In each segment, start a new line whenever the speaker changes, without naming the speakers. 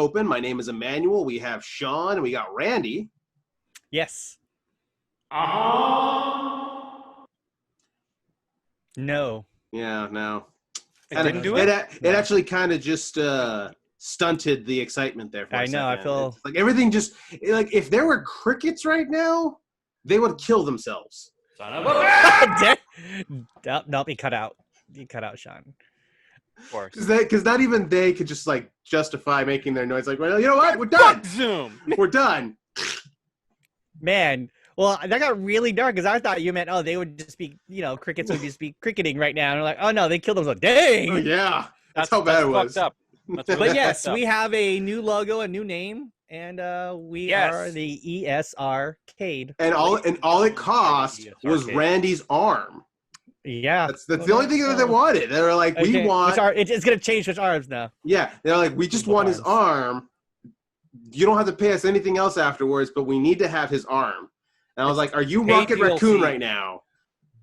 open. My name is Emmanuel. We have Sean and we got Randy.
Yes. No.
Yeah, no.
It didn't do it?
It actually kind of just stunted the excitement there for a second.
I feel
it's like everything just like if there were crickets right now, they would kill themselves.
Son of a
Nope, he cut out. He cut out, Sean.
Of course.
Because not even they could just like justify making their noise. Like, well, you know what? We're done.
Zoom.
We're done.
Man, well, that got really dark because I thought you meant, oh, they would just be, crickets would just be cricketing right now. And we're like, oh no, they killed themselves. Dang.
Oh, yeah, that's how bad it was.
Fucked up.
But yes, we have a new logo, a new name, and we are the ESRCade.
And all it cost was Randy's arm.
Yeah,
that's the only thing that they wanted. They were like, we want.
It's gonna change which arms now.
Yeah, they're like, we just want his arm. You don't have to pay us anything else afterwards, but we need to have his arm. And I was like, are you Rocket Raccoon right now?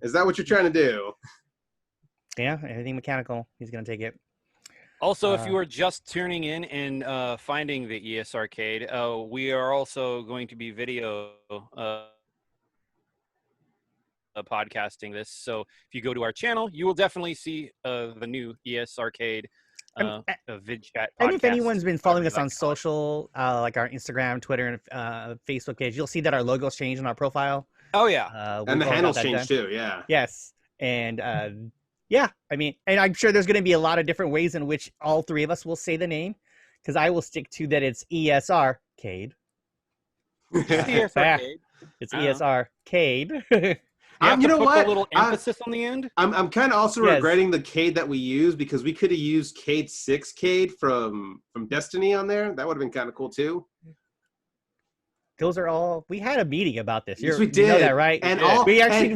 Is that what you're trying to do?
Yeah, anything mechanical, he's gonna take it.
Also, if you are just tuning in and finding the ESRCade, we are also going to be video podcasting this. So if you go to our channel, you will definitely see the new ESRCade vid chat podcast.
And if anyone's been following us on social, like our Instagram, Twitter, and Facebook page, you'll see that our logo's changed on our profile.
Oh, yeah.
And the handle's changed too, yeah.
Yes. And yeah, I mean, and I'm sure there's going to be a lot of different ways in which all three of us will say the name, because I will stick to that it's ESRCade.
ESRCade.
It's ESRCade.
You know what? A little emphasis on the end.
I'm kind of also regretting the Cade that we used because we could have used Cade 6 Cade from Destiny on there. That would have been kind of cool too.
Those are all. We had a meeting about this.
Yes, we did.
You know that, right?
And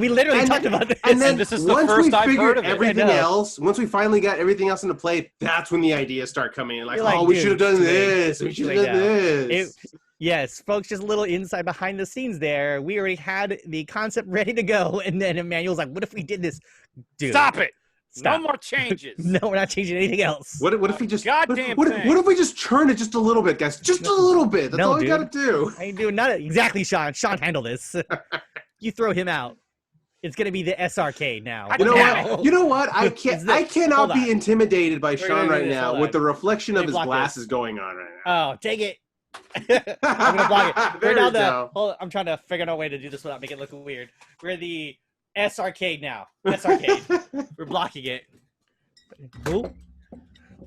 we literally talked about this.
And then
this is the first I've heard of it.
Everything else, once we finally got everything else into play, that's when the ideas start coming in. Like, we should have done this. We should have done this.
Yes, folks, just a little insight behind the scenes there. We already had the concept ready to go, and then Emmanuel's like, what if we did this? Dude,
Stop it. No more changes.
No, we're not changing anything else.
What if we just
what
if we just turn it just a little bit, guys? Just a little bit. That's all we gotta do.
I ain't doing nothing. Exactly, Sean. Sean, handle this. You throw him out. It's gonna be the SRK now.
You know what? I cannot be intimidated by Sean right now with the reflection of his glasses going on right now.
Oh, take it. I'm gonna block it. Hold on, I'm trying to figure out a way to do this without making it look weird. We're the ESRCade now. ESRCade. We're blocking it. Ooh.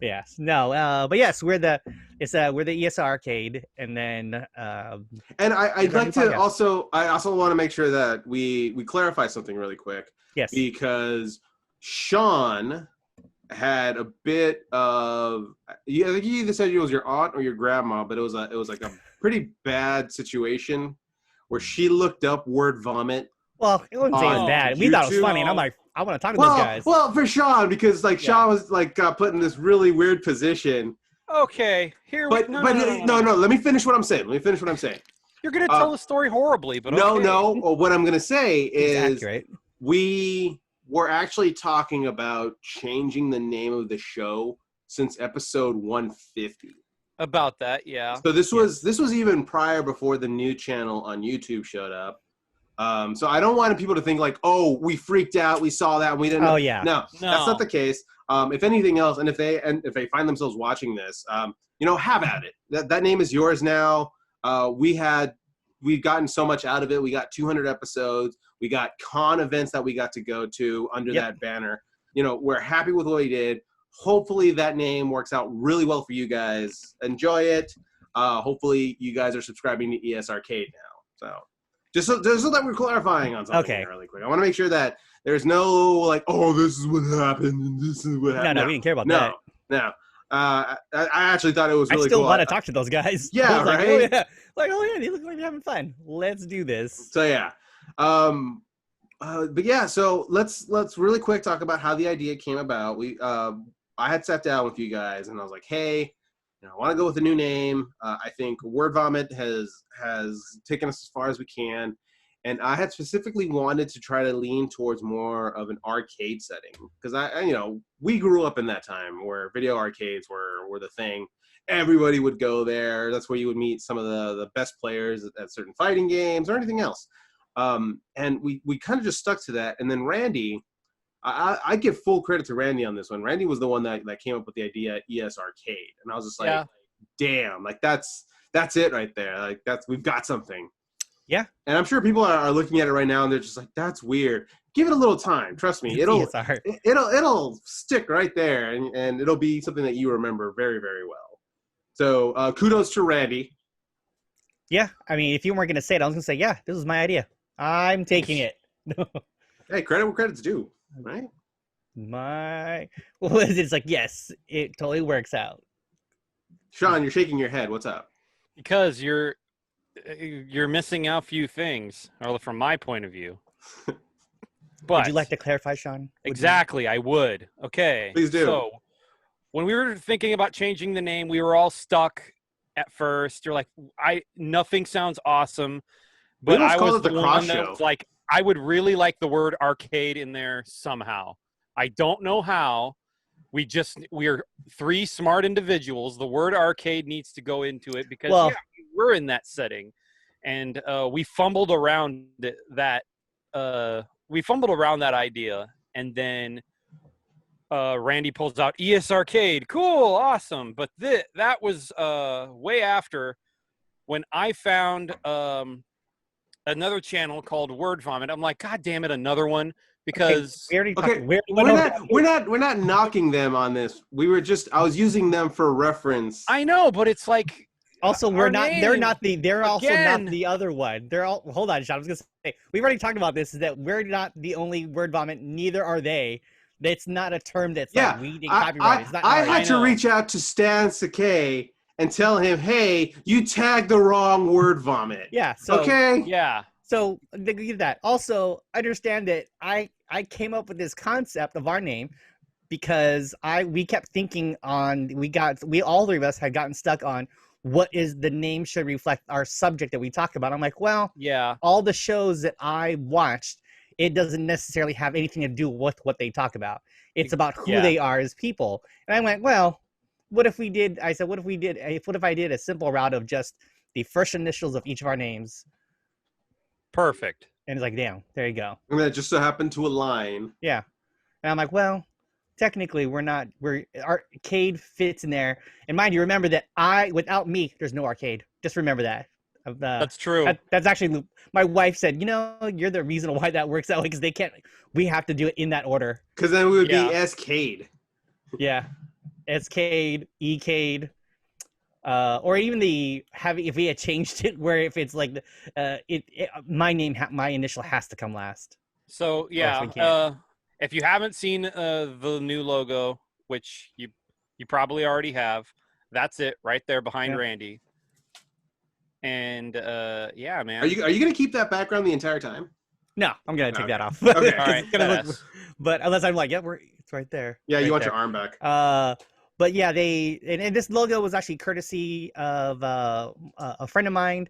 Yes. No. But yes, we're the ESRCade, and then.
And I'd like to also want to make sure that we clarify something really quick.
Yes.
Because Sean had a bit of. I think you either said it was your aunt or your grandma, but it was like a pretty bad situation where she looked up word vomit.
Well, it wasn't saying bad. We thought it was funny, and I'm like, I want to talk to those guys.
Well, for Sean, because Sean was got put in this really weird position.
Okay,
no. Let me finish what I'm saying.
You're gonna tell the story horribly, but
no. What I'm gonna say is
accurate.
We were actually talking about changing the name of the show since episode 150.
About that, yeah.
So this was even prior before the new channel on YouTube showed up. So I don't want people to think like, oh, we freaked out, we saw that, and we didn't.
Oh yeah.
No, that's not the case. If anything else, and if they find themselves watching this, have at it. That name is yours now. We've gotten so much out of it. We got 200 episodes. We got con events that we got to go to under that banner. We're happy with what we did. Hopefully that name works out really well for you guys. Enjoy it. Hopefully you guys are subscribing to ESRCade now. So. Just so that we're clarifying on something really quick. I want to make sure that there's no like, oh, this is what happened and this is what happened.
No, we didn't care about that.
No. I actually thought it was really cool.
I still want to talk to those guys.
Yeah, right?
Like, oh yeah, they look like they're having fun. Let's do this.
So yeah. But yeah, so let's really quick talk about how the idea came about. I had sat down with you guys and I was like, hey, I want to go with a new name. I think Word Vomit has taken us as far as we can. And I had specifically wanted to try to lean towards more of an arcade setting. Because we grew up in that time where video arcades were the thing. everybody would go there. That's where you would meet some of the best players at certain fighting games or anything else. And we kind of just stuck to that. And then Randy, I give full credit to Randy on this one. Randy was the one that came up with the idea ESRCade. And I was just like, damn, like that's it right there. Like we've got something. Yeah. And I'm sure people are looking at it right now and they're just like, that's weird. Give it a little time. Trust me. It'll stick right there and it'll be something that you remember very, very well. So kudos to Randy.
Yeah. I mean, if you weren't going to say it, I was going to say, yeah, this is my idea. I'm taking it.
Hey, credit where credit's due, right?
It's like, yes, it totally works out.
Sean, you're shaking your head. What's up?
Because you're missing out a few things, or from my point of view. But
would you like to clarify, Sean?
Exactly, I would. Okay.
Please do.
So when we were thinking about changing the name, we were all stuck at first. You're like, nothing sounds awesome. But I was the one that was like, I would really like the word arcade in there somehow. I don't know how. We're three smart individuals. The word arcade needs to go into it because we're in that setting, and we fumbled around that. We fumbled around that idea, and then Randy pulls out ESRCade. Cool, awesome. But that was way after when I found another channel called Word Vomit. I'm like, God damn it, another one. Because
we're not knocking them on this. I was using them for reference.
I know, but it's like
also they're also not the other one. They're all hold on, Sean. I was gonna say we've already talked about this, is that we're not the only Word Vomit, neither are they. It's not a term that's like we didn't copyright.
I had to reach out to Stan Sakai and tell him, hey, you tagged the wrong Word Vomit.
Yeah. So,
okay.
Yeah.
So give that. Also, understand that I came up with this concept of our name because we kept thinking all three of us had gotten stuck on what is the name should reflect our subject that we talk about. I'm like, well,
yeah, all
the shows that I watched, it doesn't necessarily have anything to do with what they talk about. It's about who they are as people. And I went, well, what if I did a simple route of just the first initials of each of our names?
Perfect.
And it's like, damn, there you go.
And that just so happened to align.
Yeah. And I'm like, well, technically arcade fits in there. And mind you, remember that without me, there's no arcade. Just remember that.
That's true.
That's actually, my wife said, you're the reason why that works out, because we have to do it in that order.
Because then we would be S-Cade.
Yeah. S-Cade, E-Cade. Or even if we had changed it where if it's like my initial has to come last.
So if you haven't seen the new logo, which you probably already have, that's it right there behind Randy. And man.
Are you gonna keep that background the entire time?
No, I'm gonna take that off.
Okay.
All right.
But unless I'm like, it's right there.
Yeah,
right
you want
there.
your arm back.
But yeah, and this logo was actually courtesy of a friend of mine.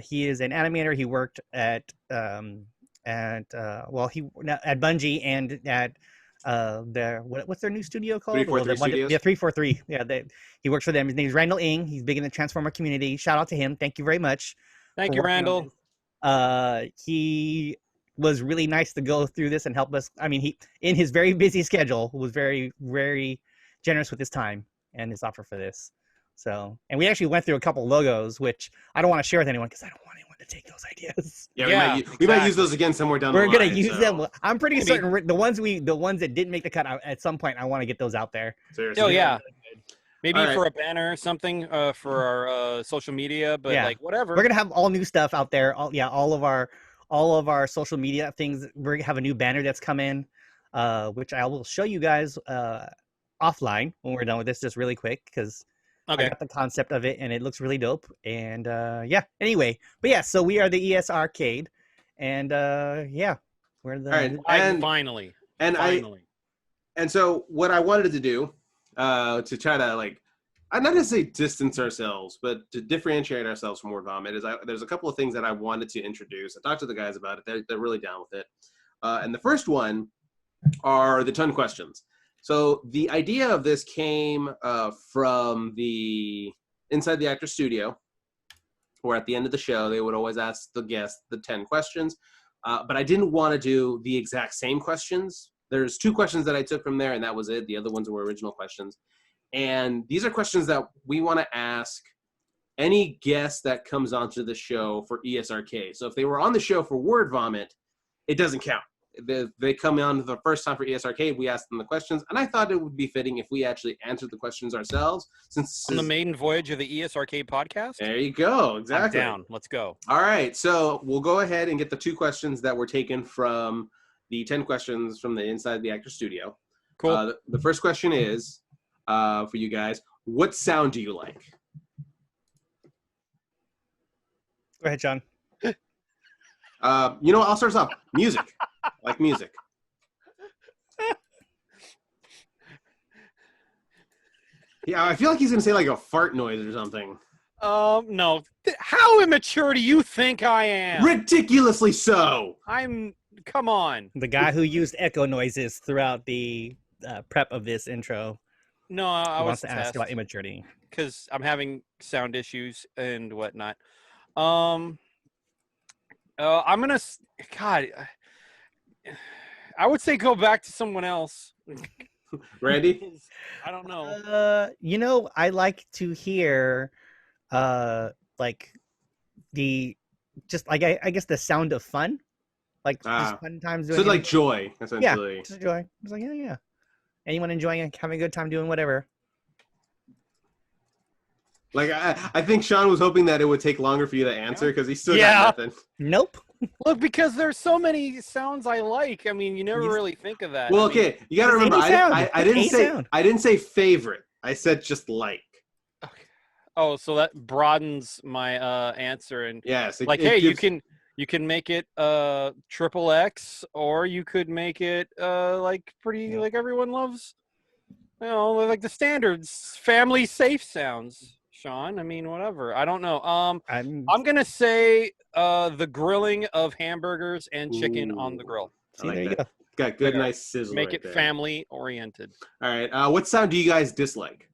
He is an animator. He worked at Bungie and at what's their new studio called?
343 Studios.
Yeah, 343. Yeah, he works for them. His name is Randall Ng. He's big in the Transformer community. Shout out to him. Thank you very much.
Thank you, Randall.
He was really nice to go through this and help us. I mean, he in his very busy schedule was very, very generous with his time and his offer for this. So, and we actually went through a couple logos, which I don't want to share with anyone because I don't want anyone to take those ideas.
Yeah, we might use those again somewhere down the line.
We're gonna use them. I'm pretty certain the ones that didn't make the cut at some point, I want to get those out there.
Seriously.
Oh yeah. Maybe for a banner or something for our social media, but like whatever.
We're gonna have all new stuff out there. All of our social media things. We're gonna have a new banner that's come in, which I will show you guys offline when we're done with this, just really quick, because I got the concept of it and it looks really dope. And anyway, but so we are the ESRCade, and we're the
finally.
And so what I wanted to do to try to not to say distance ourselves, but to differentiate ourselves from Word Vomit is there's a couple of things that I wanted to introduce. I talked to the guys about it. They're really down with it. And the first one are the ton questions. So the idea of this came from the Inside the Actor Studio, where at the end of the show, they would always ask the guest the 10 questions. But I didn't want to do the exact same questions. There's 2 questions that I took from there, and that was it. The other ones were original questions. And these are questions that we want to ask any guest that comes onto the show for ESRK. So if they were on the show for Word Vomit, it doesn't count. If they come on the first time for ESRK, we ask them the questions. And I thought it would be fitting if we actually answered the questions ourselves. Since
on the maiden voyage of the ESRK podcast?
There you go. Exactly.
I'm down. Let's go.
All right. So we'll go ahead and get the 2 questions that were taken from the 10 questions from the Inside the Actor Studio.
Cool.
The first question is, for you guys, what sound do you like?
Go ahead, Sean.
I'll start us off. Music. I like music. Yeah, I feel like he's going to say like a fart noise or something.
No. How immature do you think I am?
Ridiculously so.
Come on.
The guy who used echo noises throughout the prep of this intro.
No, I
wants
was
to ask about immaturity.
Because I'm having sound issues and whatnot. I'm going to... God... I would say go back to someone else.
Randy?
I don't know.
I like to hear like I guess the sound of fun. Like just fun times doing
so like joy, essentially.
Yeah, just joy. It's like yeah. Anyone enjoying having a good time doing whatever.
Like I think Sean was hoping that it would take longer for you to answer because he still got nothing.
Nope.
Look, because there's so many sounds I like. I mean, you never really think of that.
Well, okay, you got to remember, I didn't say favorite. I said just like.
Okay. Oh, so that broadens my answer, and
yes,
you can make it XXX, or you could make it like everyone loves, like the standards, family safe sounds. Sean, I mean, whatever. I don't know. I'm gonna say the grilling of hamburgers and chicken on the grill.
See, there you go.
Got good, nice sizzle.
Make it family oriented.
All right. What sound do you guys dislike?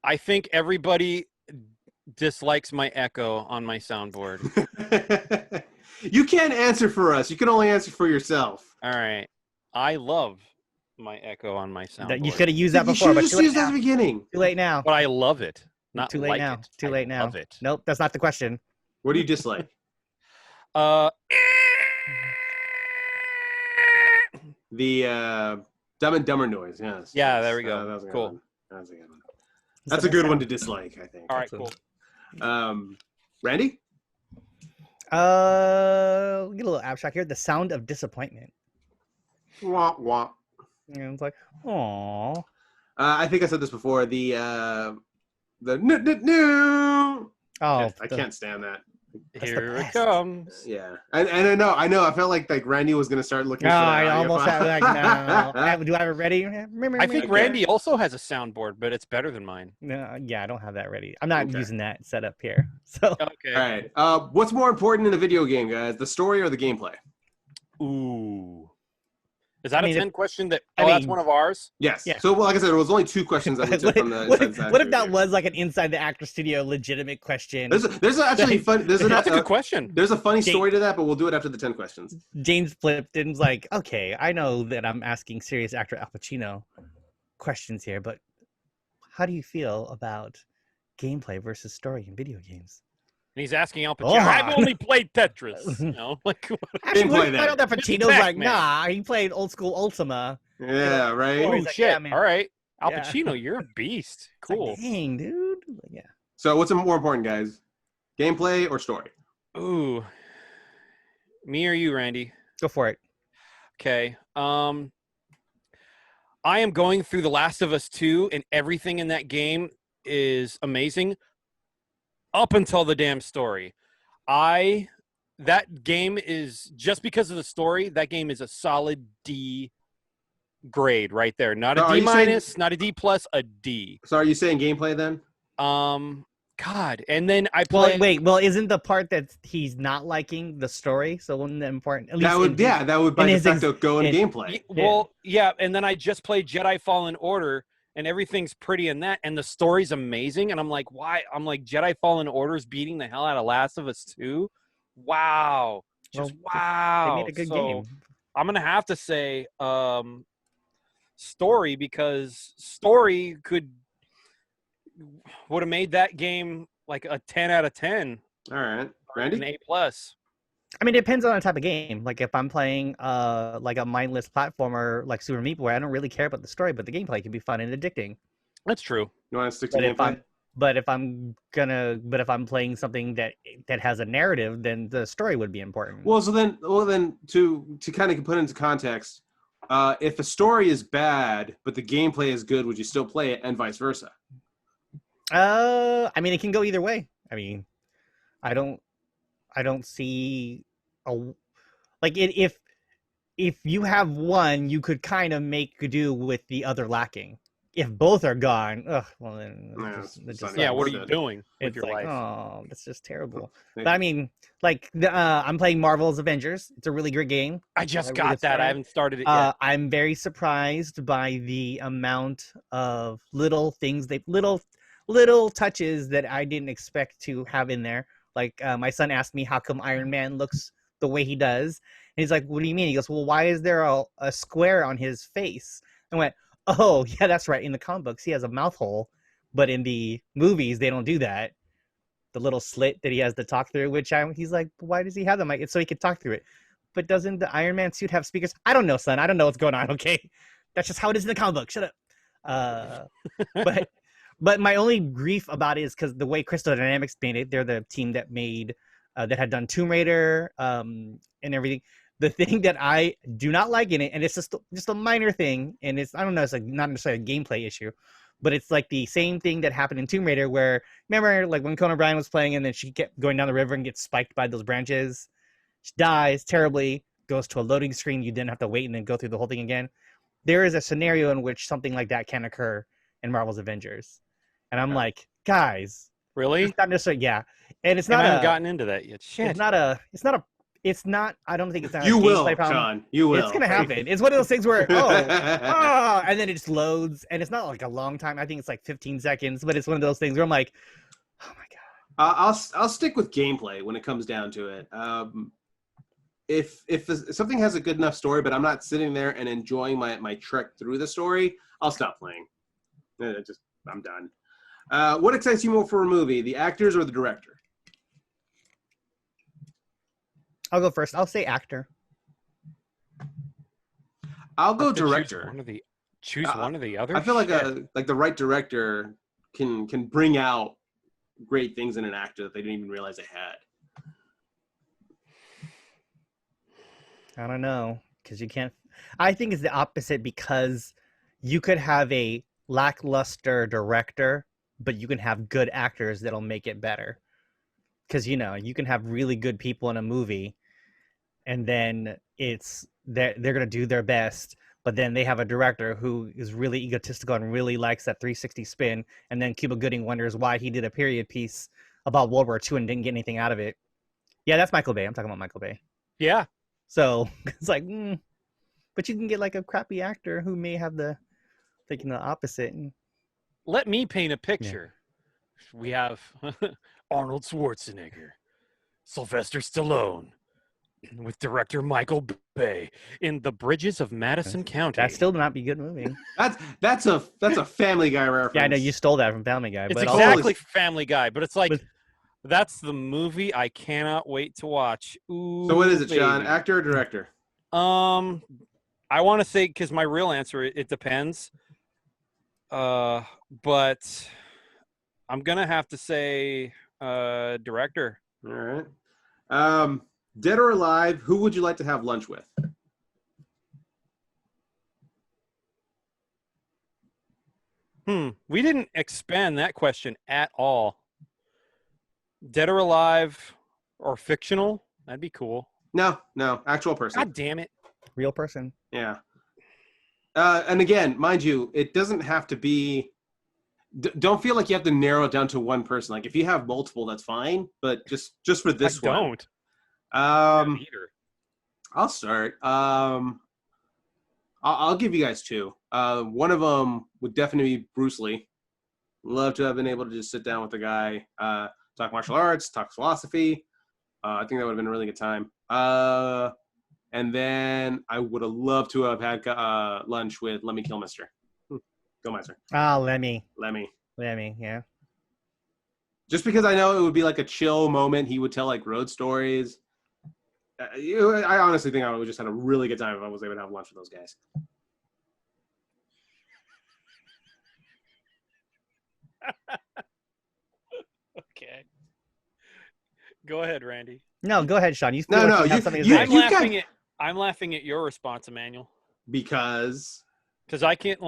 I think everybody dislikes my echo on my soundboard.
You can't answer for us. You can only answer for yourself.
All right. I love my echo on my soundboard.
You could have used that before, but
just used that at the beginning.
Too late now.
But I love it. Not
too late
like
now.
it.
Too late now.
Love it.
Nope, that's not the question.
What do you dislike? The Dumb and Dumber noise. Yes.
Yeah, there we go.
That was a
cool.
Good one. That's a good one. That's a good one to dislike, I think.
All right, cool.
Randy?
We'll get a little abstract here. The sound of disappointment.
Wah, wah.
And it's like, aww.
I think I said this before. The no.
Oh,
I can't stand that.
Here it comes.
Yeah, and I know. I felt like Randy was gonna start looking.
No, I almost had like no. Do I have it ready?
I think Randy also has a soundboard, but it's better than mine.
No, yeah, I don't have that ready. I'm not using that setup here. So
okay.
All right. What's more important in a video game, guys? The story or the gameplay?
Ooh. Is that a 10 question that's one of ours?
Yes.
Yeah.
So, like I said, it was only 2 questions that we took from the
What if that was like an Inside the Actor Studio legitimate question?
There's actually fun. That's
a good question.
There's a funny story to that, but we'll do it after the 10 questions.
James flipped and was like, okay, I know that I'm asking serious actor Al Pacino questions here, but how do you feel about gameplay versus story in video games?
And he's asking Al Pacino. I've only played Tetris.
Actually, I know that Pacino's like, nah, he played old school Ultima.
Yeah, right.
Oh, shit. All right. Al Pacino, you're a beast. Cool.
Like, dang, dude. Yeah.
So what's more important, guys? Gameplay or story?
Ooh. Me or you, Randy?
Go for it.
Okay. I am going through The Last of Us 2, and everything in that game is amazing. Up until the damn story. That game is, just because of the story, that game is a solid D grade right there. Not a D minus, not a D plus, a D.
So are you saying gameplay then?
God. And then I play.
Well, isn't the part that he's not liking the story? So wouldn't that important? At least
that would by de facto go in gameplay.
Well, yeah. And then I just played Jedi Fallen Order, and everything's pretty in that, and the story's amazing. And I'm like, why? I'm like, Jedi Fallen Order's beating the hell out of Last of Us 2. Wow. Wow.
They made a good game.
I'm gonna have to say story, because story would have made that game like a 10 out of 10.
All right, Randy?
An A+.
I mean, it depends on the type of game. Like if I'm playing like a mindless platformer like Super Meat Boy, I don't really care about the story, but the gameplay can be fun and addicting.
That's true.
You want to stick to gameplay?
But if I'm playing something that has a narrative, then the story would be important.
Well, then to kind of put into context, if a story is bad but the gameplay is good, would you still play it, and vice versa?
I mean, it can go either way. I mean, I don't see if you have one, you could kind of make do with the other lacking. If both are gone, well then,
what are you doing with your life?
Oh, that's just terrible. But I mean, like I'm playing Marvel's Avengers. It's a really great game.
I just got that. I haven't started it yet.
I'm very surprised by the amount of little things, little touches that I didn't expect to have in there. Like my son asked me how come Iron Man looks the way he does, and he's like, "What do you mean?" He goes, "Well, why is there a square on his face?" I went, "Oh, yeah, that's right. In the comic books, he has a mouth hole, but in the movies, they don't do that. The little slit that he has to talk through." He's like, "Why does he have them?" It's so he could talk through it. But doesn't the Iron Man suit have speakers? I don't know, son. I don't know what's going on. Okay, that's just how it is in the comic book. Shut up. But my only grief about it is because the way Crystal Dynamics made it, they're the team that made that had done Tomb Raider and everything. The thing that I do not like in it, and it's just a minor thing, and it's, I don't know, it's like not necessarily a gameplay issue, but it's like the same thing that happened in Tomb Raider, where remember like when Conan O'Brien was playing, and then she kept going down the river and gets spiked by those branches, she dies terribly, goes to a loading screen, you then have to wait and then go through the whole thing again. There is a scenario in which something like that can occur in Marvel's Avengers. And I'm like, guys,
really?
It's not necessarily, yeah. And it's not.
I haven't gotten into that yet. Shit.
It's not. I don't think it's not.
You will,
problem.
Sean. You will.
It's gonna happen. It's one of those things where and then it just loads, and it's not like a long time. I think it's like 15 seconds, but it's one of those things where I'm like, oh my god.
I'll stick with gameplay when it comes down to it. If something has a good enough story, but I'm not sitting there and enjoying my trek through the story, I'll stop playing. I'm done. What excites you more for a movie, the actors or the director?
I'll go first. I'll say actor.
I'll go director.
Choose one or the other.
I feel like the right director can bring out great things in an actor that they didn't even realize they had.
I don't know, because you can't. I think it's the opposite, because you could have a lackluster director, but you can have good actors that'll make it better. Because you can have really good people in a movie, and then they're gonna do their best, but then they have a director who is really egotistical and really likes that 360 spin, and then Cuba Gooding wonders why he did a period piece about World War II and didn't get anything out of it. Yeah, that's Michael Bay. I'm talking about Michael Bay.
Yeah.
So it's like, but you can get like a crappy actor who may have thinking the opposite.
Let me paint a picture. Yeah. We have Arnold Schwarzenegger, Sylvester Stallone, with director Michael Bay in The Bridges of Madison County.
That still not be a good movie.
That's a Family Guy reference.
Yeah, I know you stole that from Family Guy.
It's exactly Family Guy, but it's like that's the movie I cannot wait to watch. Ooh,
so what is it, Sean? Actor or director?
I want to say, because my real answer, it depends. But I'm gonna have to say director.
All right. Dead or alive, who would you like to have lunch with?
We didn't expand that question at all. Dead or alive or fictional? That'd be cool.
No, actual person.
God damn it.
Real person.
Yeah. And again, mind you, it doesn't have to be don't feel like you have to narrow it down to one person. Like if you have multiple, that's fine. But just for this one,
don't.
I'll start. I'll give you guys two. One of them would definitely be Bruce Lee. Love to have been able to just sit down with the guy, talk martial arts, talk philosophy. I think that would have been a really good time. And then I would have loved to have had lunch with Lemmy Kilmister. Go Meister.
Oh, Lemmy, yeah.
Just because I know it would be like a chill moment. He would tell like road stories. I honestly think I would just had a really good time if I was able to have lunch with those guys.
Okay. Go ahead, Randy.
No, go ahead, Sean. You
I'm laughing at your response, Emmanuel.
Because
I can't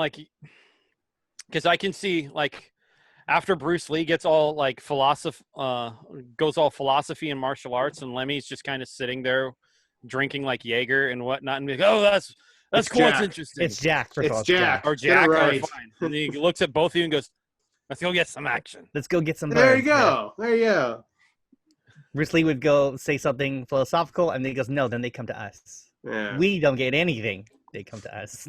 because I can see like after Bruce Lee gets all like goes all philosophy and martial arts, and Lemmy's just kind of sitting there drinking like Jaeger and whatnot, and be like, oh, that's cool.
Jack.
It's interesting.
It's Jack.
It's Jack.
Or Jack.
Right.
Fine. And then he looks at both of you and goes, let's go get some action.
Let's go get some.
There
birds.
you go. Yeah. There you go.
Bruce Lee would go say something philosophical, and then he goes, no, then they come to us.
Yeah.
We don't get anything. They come to us.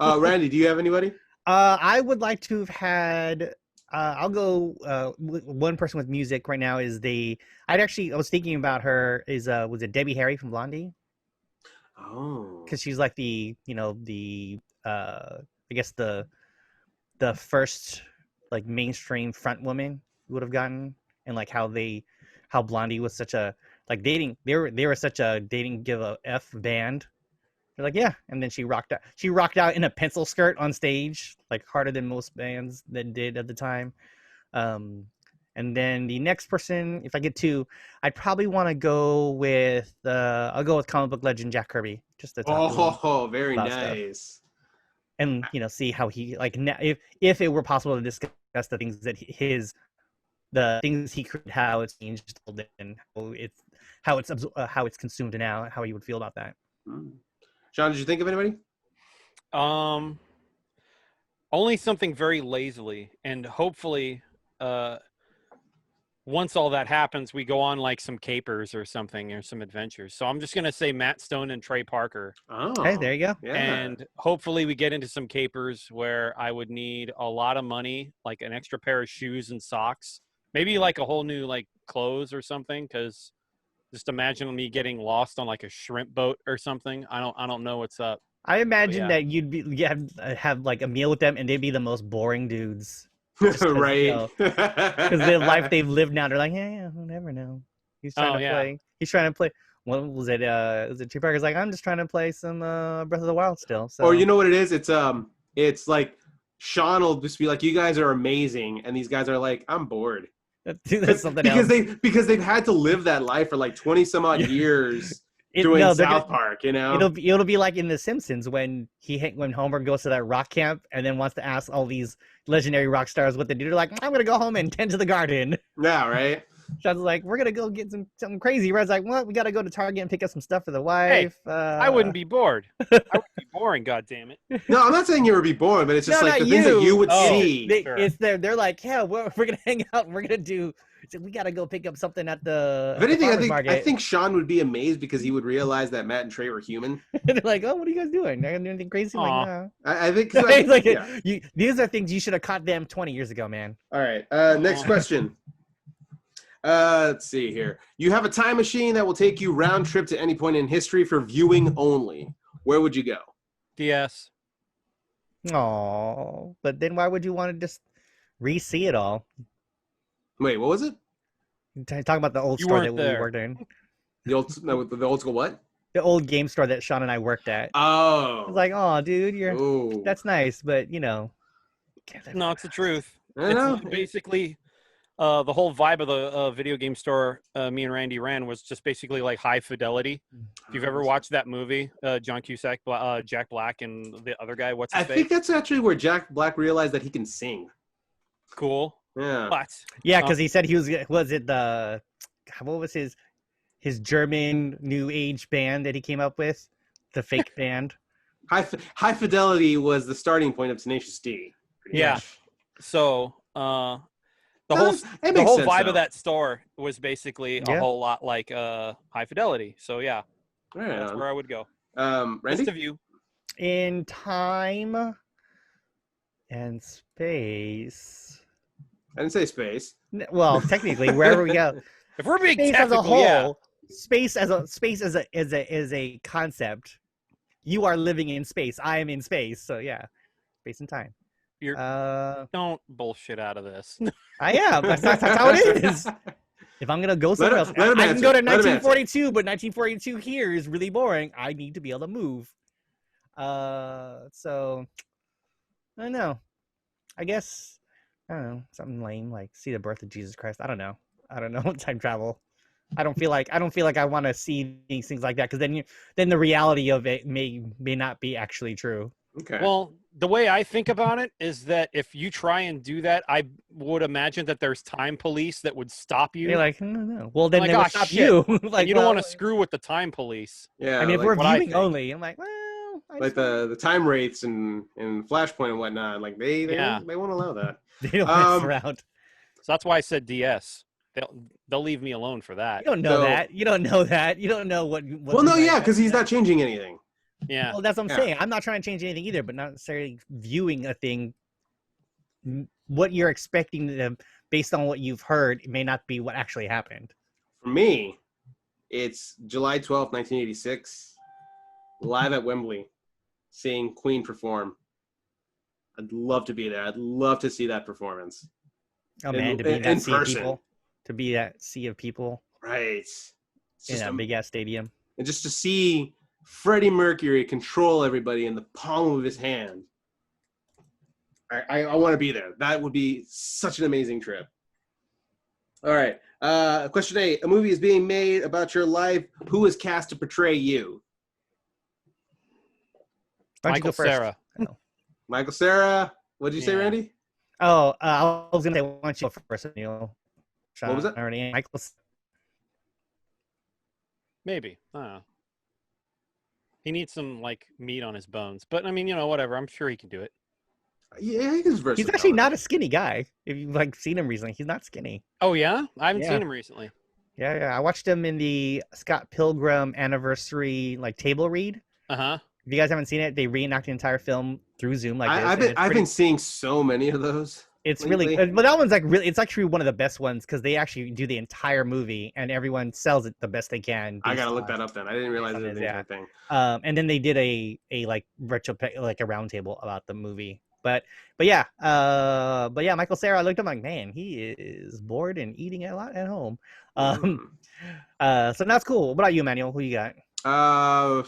Randy, do you have anybody?
I would like to have had. I'll go. One person with music right now is I was thinking about her. Was it Debbie Harry from Blondie?
Oh.
Because she's like I guess the first like mainstream front woman would have gotten, and like how Blondie was such a like dating. They were such a dating give a F band. They're like, yeah, and then she rocked out. She rocked out in a pencil skirt on stage, like harder than most bands that did at the time. And then the next person, if I get two, I'd probably want to go with I'll go with comic book legend Jack Kirby, just to talk
very nice.
Stuff. And see how he like if it were possible to discuss the things that the things he could, how it's changed and how it's consumed now, how he would feel about that.
Sean, did you think of anybody?
Only something very lazily, and hopefully, once all that happens, we go on like some capers or something, or some adventures. So I'm just gonna say Matt Stone and Trey Parker.
Oh,
hey, there you go.
Yeah.
And hopefully we get into some capers where I would need a lot of money, like an extra pair of shoes and socks, maybe like a whole new like clothes or something, because. Just imagine me getting lost on like a shrimp boat or something. I don't know what's up.
I imagine that you'd have like a meal with them, and they'd be the most boring dudes,
right?
Because the life they've lived now, they're like, yeah, we'll never know. He's trying to play. He's trying to play. What was it? Was it Trey Parker's like, I'm just trying to play some Breath of the Wild still. So.
Or you know what it is? It's like Sean will just be like, you guys are amazing, and these guys are like, I'm bored.
That's something
because
else.
Because they've had to live that life for like 20 some odd years doing South Park, It'll
be like in The Simpsons when Homer goes to that rock camp and then wants to ask all these legendary rock stars what they do. They're like, I'm gonna go home and tend to the garden.
Yeah, right.
Sean's like, we're gonna go get something crazy. Red's like, what? We gotta go to Target and pick up some stuff for the wife.
Hey, I wouldn't be bored. I would be boring. God damn it.
No, I'm not saying you would be bored, but it's just like the things that you would see.
It's there. They're like, yeah, we're gonna hang out and we're gonna do. We gotta go pick up something at the.
If anything, I think Sean would be amazed because he would realize that Matt and Trey were human.
They're like, oh, what are you guys doing? They're gonna do anything crazy? Like, no.
I think
these are things you should have caught them 20 years ago, man.
All right. Next question. Let's see here. You have a time machine that will take you round trip to any point in history for viewing only. Where would you go?
DS.
Oh, but then why would you want to just re-see it all?
Wait, what was it?
Talking about the old store that we worked in.
The old school what?
The old game store that Sean and I worked at.
Oh.
I was like, oh, dude, that's nice, but
No, it's the truth. It's basically the whole vibe of the video game store me and Randy ran was just basically like high fidelity. If you've ever watched that movie, John Cusack, Jack Black, and the other guy, what's his face?
I think that's actually where Jack Black realized that he can sing.
Cool.
Yeah.
But
because he said what was his German new age band that he came up with, the fake band.
High Fidelity was the starting point of Tenacious D.
Yeah.
Much.
So the whole vibe of that store was basically a whole lot like High Fidelity. So yeah, that's where I would go.
Randy?
Just a view.
In time and space.
I didn't say space.
Well, technically, wherever we go.
If we're being
space
technical,
as a whole, space as a concept. You are living in space. I am in space. So yeah, space and time.
Don't bullshit out of this.
I am. That's how it is. If I'm gonna go somewhere else, I can go to 1942, but 1942 here is really boring. I need to be able to move. So I don't know. I guess I don't know, something lame like see the birth of Jesus Christ. I don't know time travel. I don't feel like I want to see these things like that because then the reality of it may not be actually true.
Okay.
Well, the way I think about it is that if you try and do that, I would imagine that there's time police that would stop you.
You're like, no. Well, then they would stop you.
Like, you don't want to screw with the time police.
Yeah.
I mean, if we're viewing only, I'm like, well,
like the time rates and Flashpoint and whatnot, like they won't allow that.
They don't mess around.
So that's why I said DS. They'll leave me alone for that.
You don't know that. You don't know that. You don't know what
well, no, yeah, because he's not changing anything.
Yeah.
Well, that's what I'm saying. I'm not trying to change anything either, but not necessarily viewing a thing. What you're expecting them based on what you've heard, it may not be what actually happened.
For me, it's July 12th, 1986, live at Wembley, seeing Queen perform. I'd love to be there. I'd love to see that performance.
Oh man, to be that sea of people, to be that sea of people,
right?
In a big ass stadium,
and just to see Freddie Mercury control everybody in the palm of his hand. I want to be there. That would be such an amazing trip. All right. Question 8. A movie is being made about your life. Who is cast to portray you?
Michael Cera.
Oh.
Michael Cera. What did you say, Randy?
Oh, I was going to say, why don't you go first, Neil?
What was it?
Michael.
Maybe. I don't know. He needs some like meat on his bones, but I mean, whatever. I'm sure he can do it.
Yeah, he's
actually not a skinny guy. If you've seen him recently, he's not skinny.
Oh yeah, I haven't seen him recently.
Yeah. I watched him in the Scott Pilgrim anniversary table read.
Uh-huh.
If you guys haven't seen it, they reenact the entire film through Zoom.
I've been seeing so many of those.
It's lately. But that one's it's actually one of the best ones because they actually do the entire movie and everyone sells it the best they can.
I gotta look that up then. I didn't realize it was a thing.
And then they did a retro a roundtable about the movie. But yeah, Michael Cera, I looked up, I'm like, man, he is bored and eating a lot at home. So that's cool. What about you, Emmanuel? Who you got?
I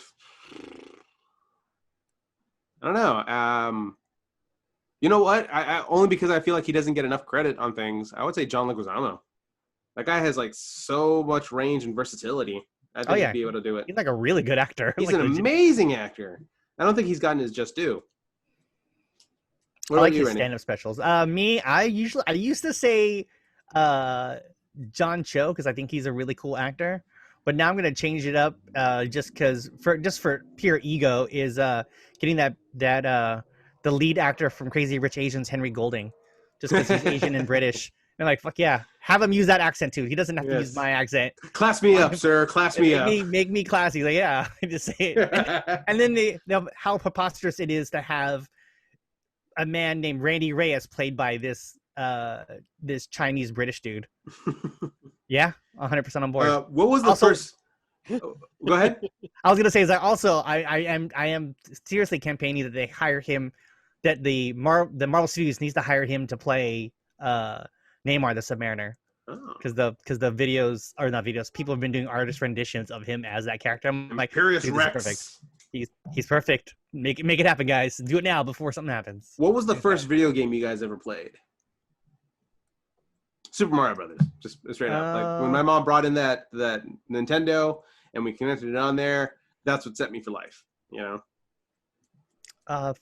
don't know. You know what? I only because I feel like he doesn't get enough credit on things. I would say John Leguizamo. That guy has so much range and versatility. I think he'd be able to do it.
He's a really good actor.
He's an amazing actor. I don't think he's gotten his just due.
What about you, his stand-up specials. Me, I used to say John Cho because I think he's a really cool actor, but now I'm gonna change it up just for pure ego is getting that the lead actor from Crazy Rich Asians, Henry Golding, just because he's Asian and British. And fuck yeah, have him use that accent too. He doesn't have to use my accent.
Class me up, sir. Class me up.
Make me classy. Yeah, just say it. And then how preposterous it is to have a man named Randy Reyes played by this Chinese British dude. Yeah, 100% on board.
What was the first? Go ahead.
I was gonna say is that also I am seriously campaigning that they hire him, that the Marvel Studios needs to hire him to play Namor the Submariner. Because the videos are not videos. People have been doing artist renditions of him as that character. I'm like,
Imperious Rex.
Perfect. He's perfect. Make it happen, guys. Do it now before something happens.
What was the first video game you guys ever played? Super Mario Brothers. Just straight up. When my mom brought in that Nintendo and we connected it on there, that's what set me for life.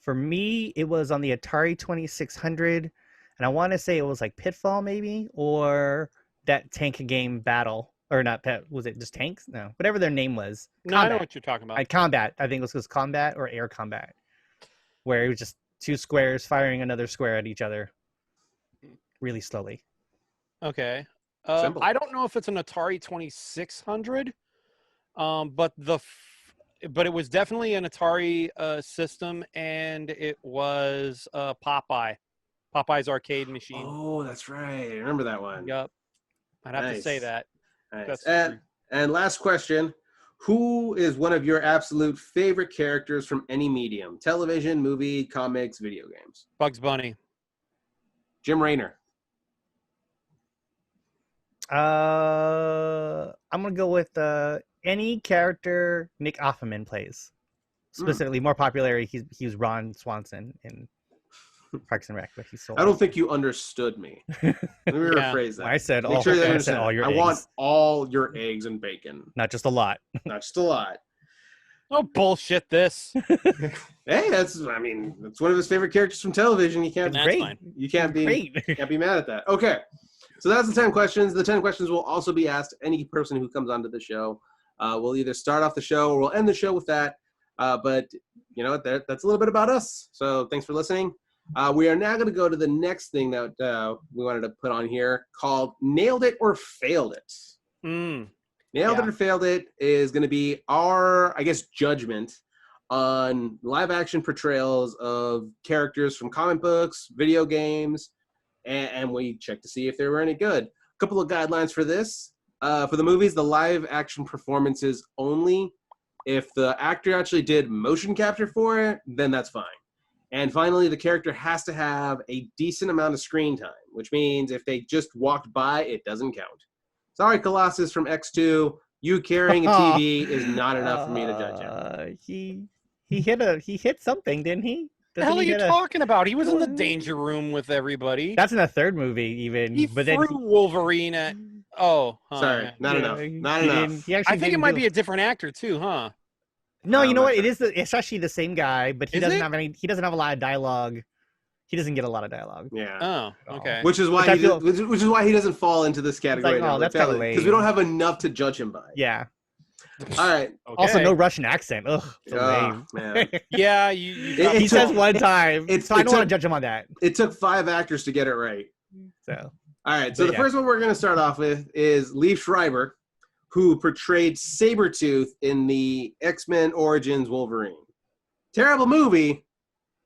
For me, it was on the Atari 2600, and I want to say it was Pitfall maybe, or that tank game Battle. Or not pet? Was it just tanks? No, whatever their name was.
No, I know what you're talking about.
Combat. I think it was Combat or Air Combat, where it was just two squares firing another square at each other. really slowly.
Okay.
Simple.
I don't know if it's an Atari 2600, but it was definitely an Atari system, and it was Popeye's arcade machine.
Oh, that's right. I remember that one.
Yup. I'd have to say that.
Nice.
That's
and last question. Who is one of your absolute favorite characters from any medium? Television, movie, comics, video games?
Bugs Bunny.
Jim Raynor.
I'm gonna go with any character Nick Offerman plays. Specifically, more popularity. He was Ron Swanson in Parks and Rec, but he's so.
I don't think you understood me. Let me rephrase that.
I said
Make sure you understand.
all your
I
eggs.
want all your eggs and bacon.
Not just a lot.
Not just a lot.
Oh, bullshit this.
Hey, that's one of his favorite characters from television. You can't be mad at that. Okay. So that's the 10 questions. The 10 questions will also be asked any person who comes onto the show. We'll either start off the show or we'll end the show with that. But you know, that's a little bit about us. So thanks for listening. We are now going to go to the next thing that we wanted to put on here called Nailed It or Failed It. Nailed It or Failed It is going to be our, I guess, judgment on live action portrayals of characters from comic books, video games, and we check to see if they were any good. A couple of guidelines for this. For the movies, the live action performances only. If the actor actually did motion capture for it, then that's fine. And finally, the character has to have a decent amount of screen time, which means if they just walked by, it doesn't count. Sorry, Colossus from X2, you carrying a TV is not enough for me to judge him.
He hit something, didn't he?
What the hell are you talking about? He was in the danger room with everybody.
That's in the third movie, even.
He threw Wolverine at... Oh,
sorry, not enough. Not enough.
I think it might be a different actor too, huh?
No, you know what? It's actually the same guy, but he doesn't have any. He doesn't have a lot of dialogue. He doesn't get a lot of dialogue.
Yeah.
Oh, okay.
Which is why he doesn't fall into this category.
Like, that's kind of lame.
Because we don't have enough to judge him by.
Yeah.
All right.
Okay. Also, no Russian accent. Ugh. So lame.
Man.
Yeah,
he says one time. So I don't want to judge him on that.
It took 5 actors to get it right.
So.
All right. So the first one we're going to start off with is Liev Schreiber, who portrayed Sabertooth in the X-Men Origins Wolverine. Terrible movie,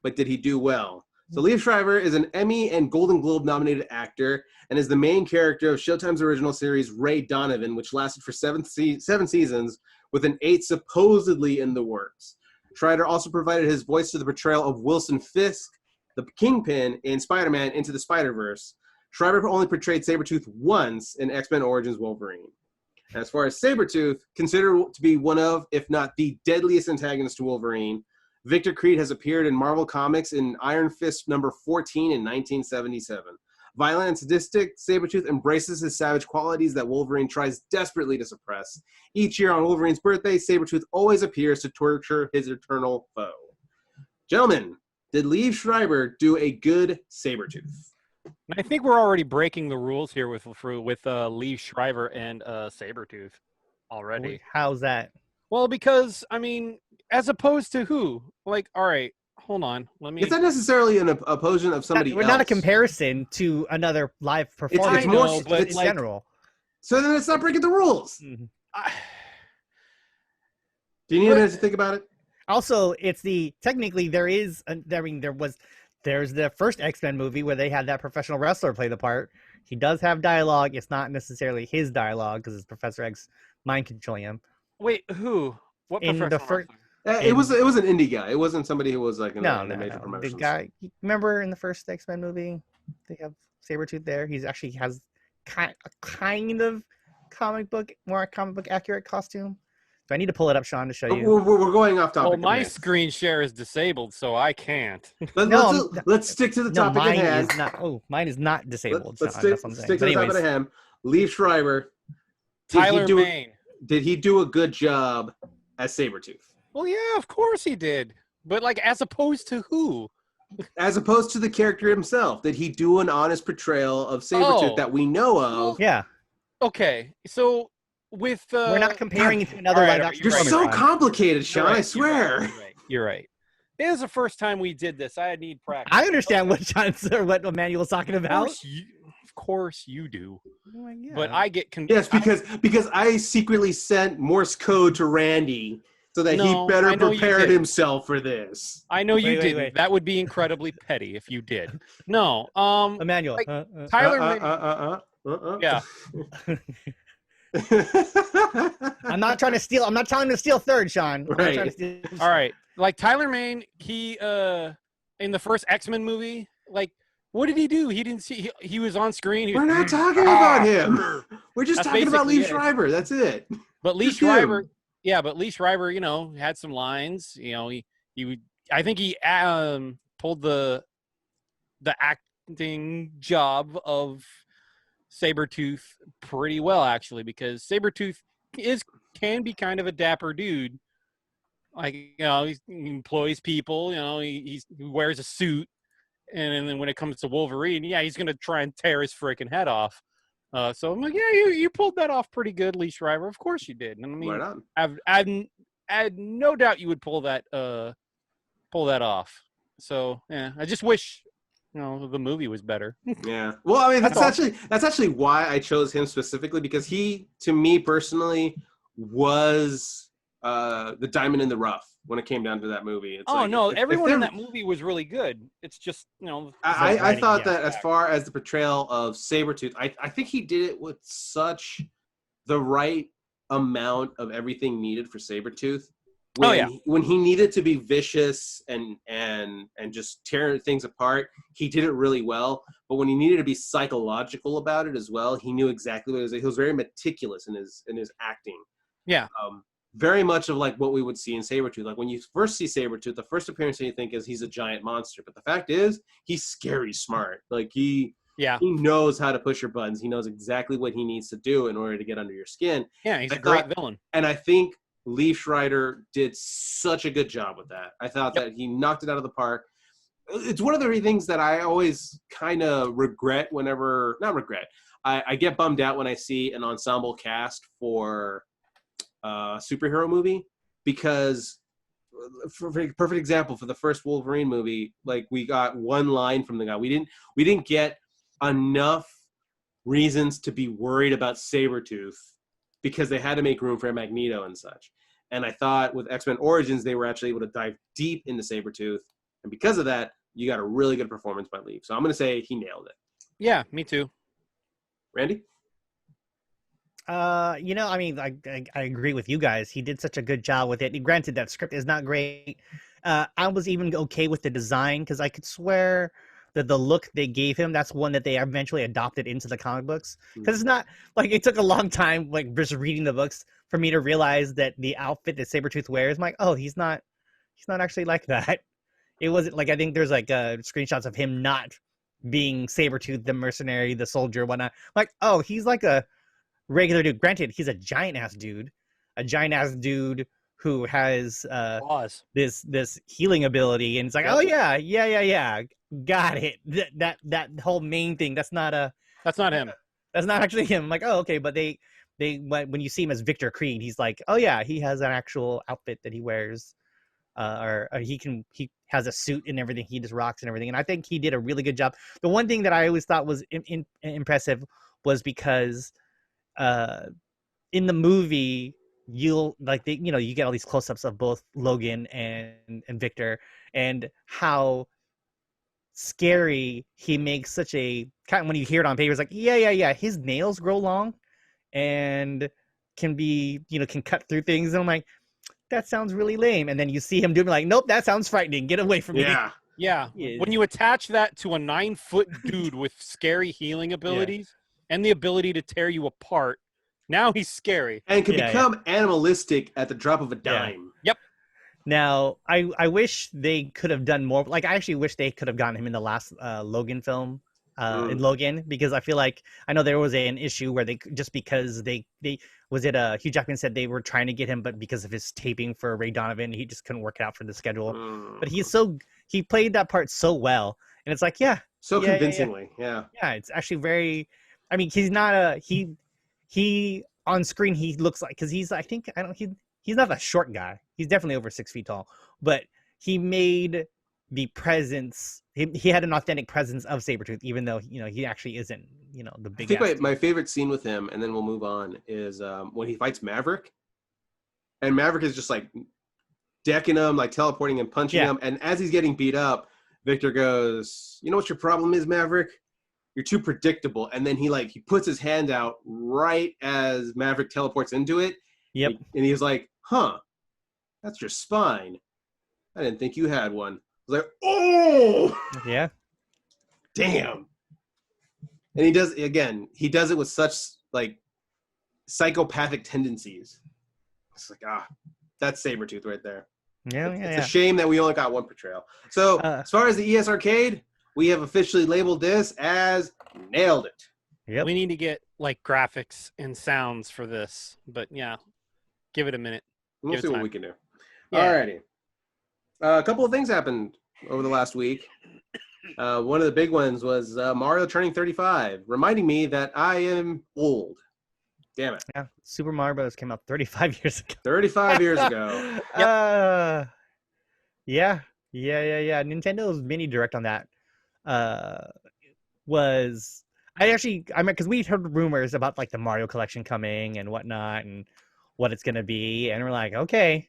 but did he do well? So Liev Schreiber is an Emmy and Golden Globe nominated actor and is the main character of Showtime's original series Ray Donovan, which lasted for 7 seasons with an 8th supposedly in the works. Schreiber also provided his voice to the portrayal of Wilson Fisk, the Kingpin in Spider-Man Into the Spider-Verse. Schreiber only portrayed Sabertooth once in X-Men Origins Wolverine. As far as Sabertooth, considered to be one of, if not the deadliest antagonist to Wolverine, Victor Creed has appeared in Marvel Comics in Iron Fist number 14 in 1977. Violent and sadistic, Sabertooth embraces his savage qualities that Wolverine tries desperately to suppress. Each year on Wolverine's birthday, Sabertooth always appears to torture his eternal foe. Gentlemen, did Liev Schreiber do a good Sabertooth?
I think we're already breaking the rules here with Liev Schreiber and Sabertooth already.
How's that?
Well, because, I mean, as opposed to who? Like, all right, hold on.
It's not necessarily an opposition of somebody else.
We're not a comparison to another live performance.
It's more,
but it's like, general.
So then it's not breaking the rules.
Mm-hmm.
Do you need a minute to think about it?
Also, technically there's the first X-Men movie where they had that professional wrestler play the part. He does have dialogue. It's not necessarily his dialogue because it's Professor X mind controlling him.
Wait, who? What professional wrestler?
It was an indie guy. It wasn't somebody who was like in a major promotions.
The guy, remember in the first X-Men movie, they have Sabertooth there. He actually has kind of comic book accurate costume. Do I need to pull it up, Sean, to show you?
We're going off topic.
Well, my screen share is disabled, so I can't.
Let's stick to the topic at hand.
Mine is not disabled.
Let's stick to the topic at hand. Liev Schreiber.
Tyler Mane.
Did he do a good job as Sabertooth?
Well, yeah, of course he did. But, like, as opposed to who?
As opposed to the character himself. Did he do an honest portrayal of Sabertooth that we know of?
Yeah.
Okay, so...
we're not comparing it to another live action.
You're so complicated, Sean. Right, I swear.
You're right. It was the first time we did this. I need practice.
I understand what Emmanuel was talking about.
course you do.
Well, yeah.
But I get
yes, because I secretly sent Morse code to Randy so that he better prepared himself for this.
I know you didn't. Wait. That would be incrly petty if you did. No,
Emmanuel,
like, Tyler. Yeah.
I'm not trying to steal. I'm not telling him to steal third, Sean.
Right.
All right. Like Tyler Mane, he in the first X-Men movie, like what did he do? He didn't see. He was on screen.
We're not talking about him. We're just talking about Lee Schreiber. That's it.
But Lee Schreiber, but Lee Schreiber, had some lines. He I think he pulled the acting job of Sabertooth pretty well, actually, because Sabertooth can be kind of a dapper dude. Like, he employs people, he wears a suit, and then when it comes to Wolverine, he's going to try and tear his freaking head off. So I'm like, you pulled that off pretty good, Lee Schreiber. Of course you did. And I mean, right on. I had no doubt you would pull that off. So, I just wish the movie was better.
Yeah. Well, I mean, that's actually why I chose him specifically, because he, to me personally, was the diamond in the rough when it came down to that movie. It's
everyone in that movie was really good. It's just,
I thought that as far as the portrayal of Sabertooth, I think he did it with such the right amount of everything needed for Sabertooth. When he needed to be vicious and just tear things apart, he did it really well. But when he needed to be psychological about it as well, he knew exactly what it was. He was very meticulous in his acting.
Yeah.
Very much of like what we would see in Sabertooth. Like when you first see Sabertooth, the first appearance that you think is he's a giant monster. But the fact is, he's scary smart. Like he knows how to push your buttons. He knows exactly what he needs to do in order to get under your skin.
Yeah, he's a great villain.
And I think Lee Schreiber did such a good job with that. I thought that he knocked it out of the park. It's one of the things that I always kind of regret I get bummed out when I see an ensemble cast for a superhero movie, because for perfect example, for the first Wolverine movie, like we got one line from the guy. We didn't get enough reasons to be worried about Sabertooth because they had to make room for Magneto and such. And I thought with X-Men Origins, they were actually able to dive deep into Sabertooth. And because of that, you got a really good performance by Lee. So I'm going to say he nailed it.
Yeah, me too.
Randy?
I mean, I agree with you guys. He did such a good job with it. Granted, that script is not great. I was even okay with the design because I could swear that the look they gave him, that's one that they eventually adopted into the comic books. Because it's not like it took a long time, like just reading the books, for me to realize that the outfit that Sabertooth wears, I'm like, oh, he's not actually like that. It wasn't like, I think there's like screenshots of him not being Sabertooth, the mercenary, the soldier, whatnot. I'm like, oh, he's like a regular dude. Granted, he's a giant ass dude who has this healing ability, and it's like, oh yeah, got it. That whole main thing, that's not
him.
That's not actually him. I'm like, oh, okay, but they when you see him as Victor Creed, he's like, oh yeah, he has an actual outfit that he wears, or he has a suit and everything. He just rocks and everything, and I think he did a really good job. The one thing that I always thought was impressive was because in the movie, you get all these close-ups of both Logan and Victor, and how scary he makes such a kind of, when you hear it on paper, it's like, yeah, his nails grow long and can be, can cut through things, and I'm like, that sounds really lame. And then you see him doing like, nope, that sounds frightening, get away from me.
Yeah. When you attach that to a 9-foot dude with scary healing abilities and the ability to tear you apart, now he's scary
and can become animalistic at the drop of a dime.
Yep.
Now, I wish they could have done more. Like, I actually wish they could have gotten him in the last Logan film, in Logan, because I feel like, I know there was an issue where they, just because they Hugh Jackman said they were trying to get him, but because of his taping for Ray Donovan, he just couldn't work it out for the schedule. But he played that part so well, and it's like,
convincingly. Yeah,
it's actually very, I mean, he's not he on screen, he looks like, because he's, he's not a short guy. He's definitely over 6 feet tall, but he made the presence, he had an authentic presence of Sabertooth, even though he actually isn't the big.
I think my favorite scene with him, and then we'll move on, is when he fights Maverick, and Maverick is just like decking him, like teleporting and punching him, and as he's getting beat up, Victor goes, "You know what your problem is, Maverick? You're too predictable." And then he puts his hand out right as Maverick teleports into it.
Yep.
And he's like, "Huh, that's your spine. I didn't think you had one." I was like, "Oh,
yeah,
damn." And he does it with such like psychopathic tendencies. It's like, that's Sabertooth right there.
Yeah,
it's a shame that we only got one portrayal. So as far as the ESRCade, we have officially labeled this as nailed it.
Yep. We need to get like graphics and sounds for this, but yeah, give it a minute.
We'll see what we can do. Yeah. Alrighty. A couple of things happened over the last week. One of the big ones was Mario turning 35, reminding me that I am old. Damn it.
Yeah, Super Mario Bros. Came out 35 years ago.
35 years ago.
Yeah. Nintendo's mini direct on that was because we heard rumors about like the Mario collection coming and whatnot and what it's gonna be, and we're like, okay.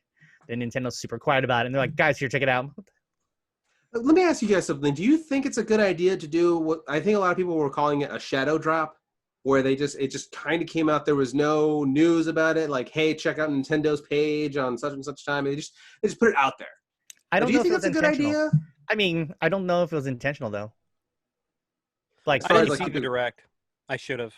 Then Nintendo's super quiet about it, and they're like, guys, here, check it out.
Let me ask you guys something. Do you think it's a good idea to do what I think a lot of people were calling it a shadow drop, where it just kind of came out, there was no news about it, like, hey, check out Nintendo's page on such and such time, and they just put it out there. Do you think that's a good idea?
I mean, I don't know if it was intentional though. Like,
I didn't see the direct. I should have.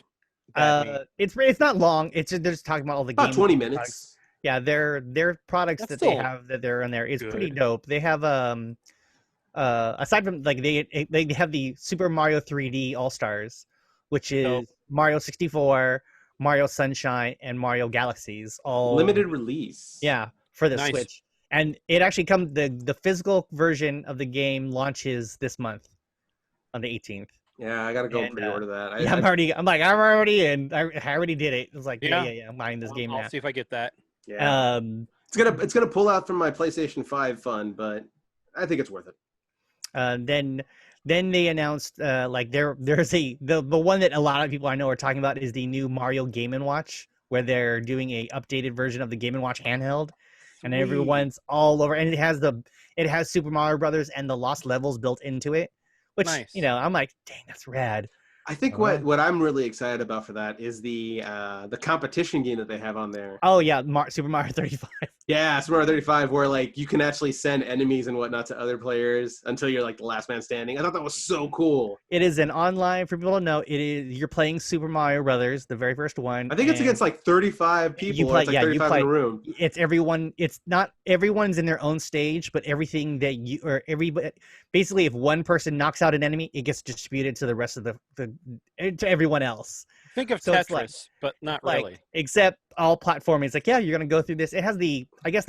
It's not long. It's just they're just talking about all the games.
About 20 minutes.
Products. Yeah, their products that they have that they're in there is pretty dope. They have aside from like they have the Super Mario 3D All Stars, which is Mario 64, Mario Sunshine, and Mario Galaxies, all
limited release.
Yeah, for the Switch. And it actually comes the physical version of the game launches this month on the 18th.
Yeah, I gotta go pre-order that.
I'm already in. I already did it. It was like, yeah, I'm buying this game now.
I'll see if I get that.
Yeah. It's gonna pull out from my PlayStation 5 fund, but I think it's worth it.
Then they announced like there's the one that a lot of people I know are talking about is the new Mario Game & Watch, where they're doing a updated version of the Game & Watch handheld. And everyone's all over, and it has Super Mario Brothers and the Lost Levels built into it, which I'm like, dang, that's rad.
I think what I'm really excited about for that is the competition game that they have on there.
Oh yeah, Super Mario 35.
Yeah, Super Mario 35, where like you can actually send enemies and whatnot to other players until you're like the last man standing. I thought that was so cool.
It is an online, for people to know, you're playing Super Mario Brothers, the very first one.
I think it's against like 35 people. It's like 35 in a room.
It's everyone. It's not everyone's in their own stage, but everything that everybody. Basically, if one person knocks out an enemy, it gets distributed to the rest of to everyone else.
Think of Tetris, but not really.
Except all platforming. It's like, yeah, you're gonna go through this. It has the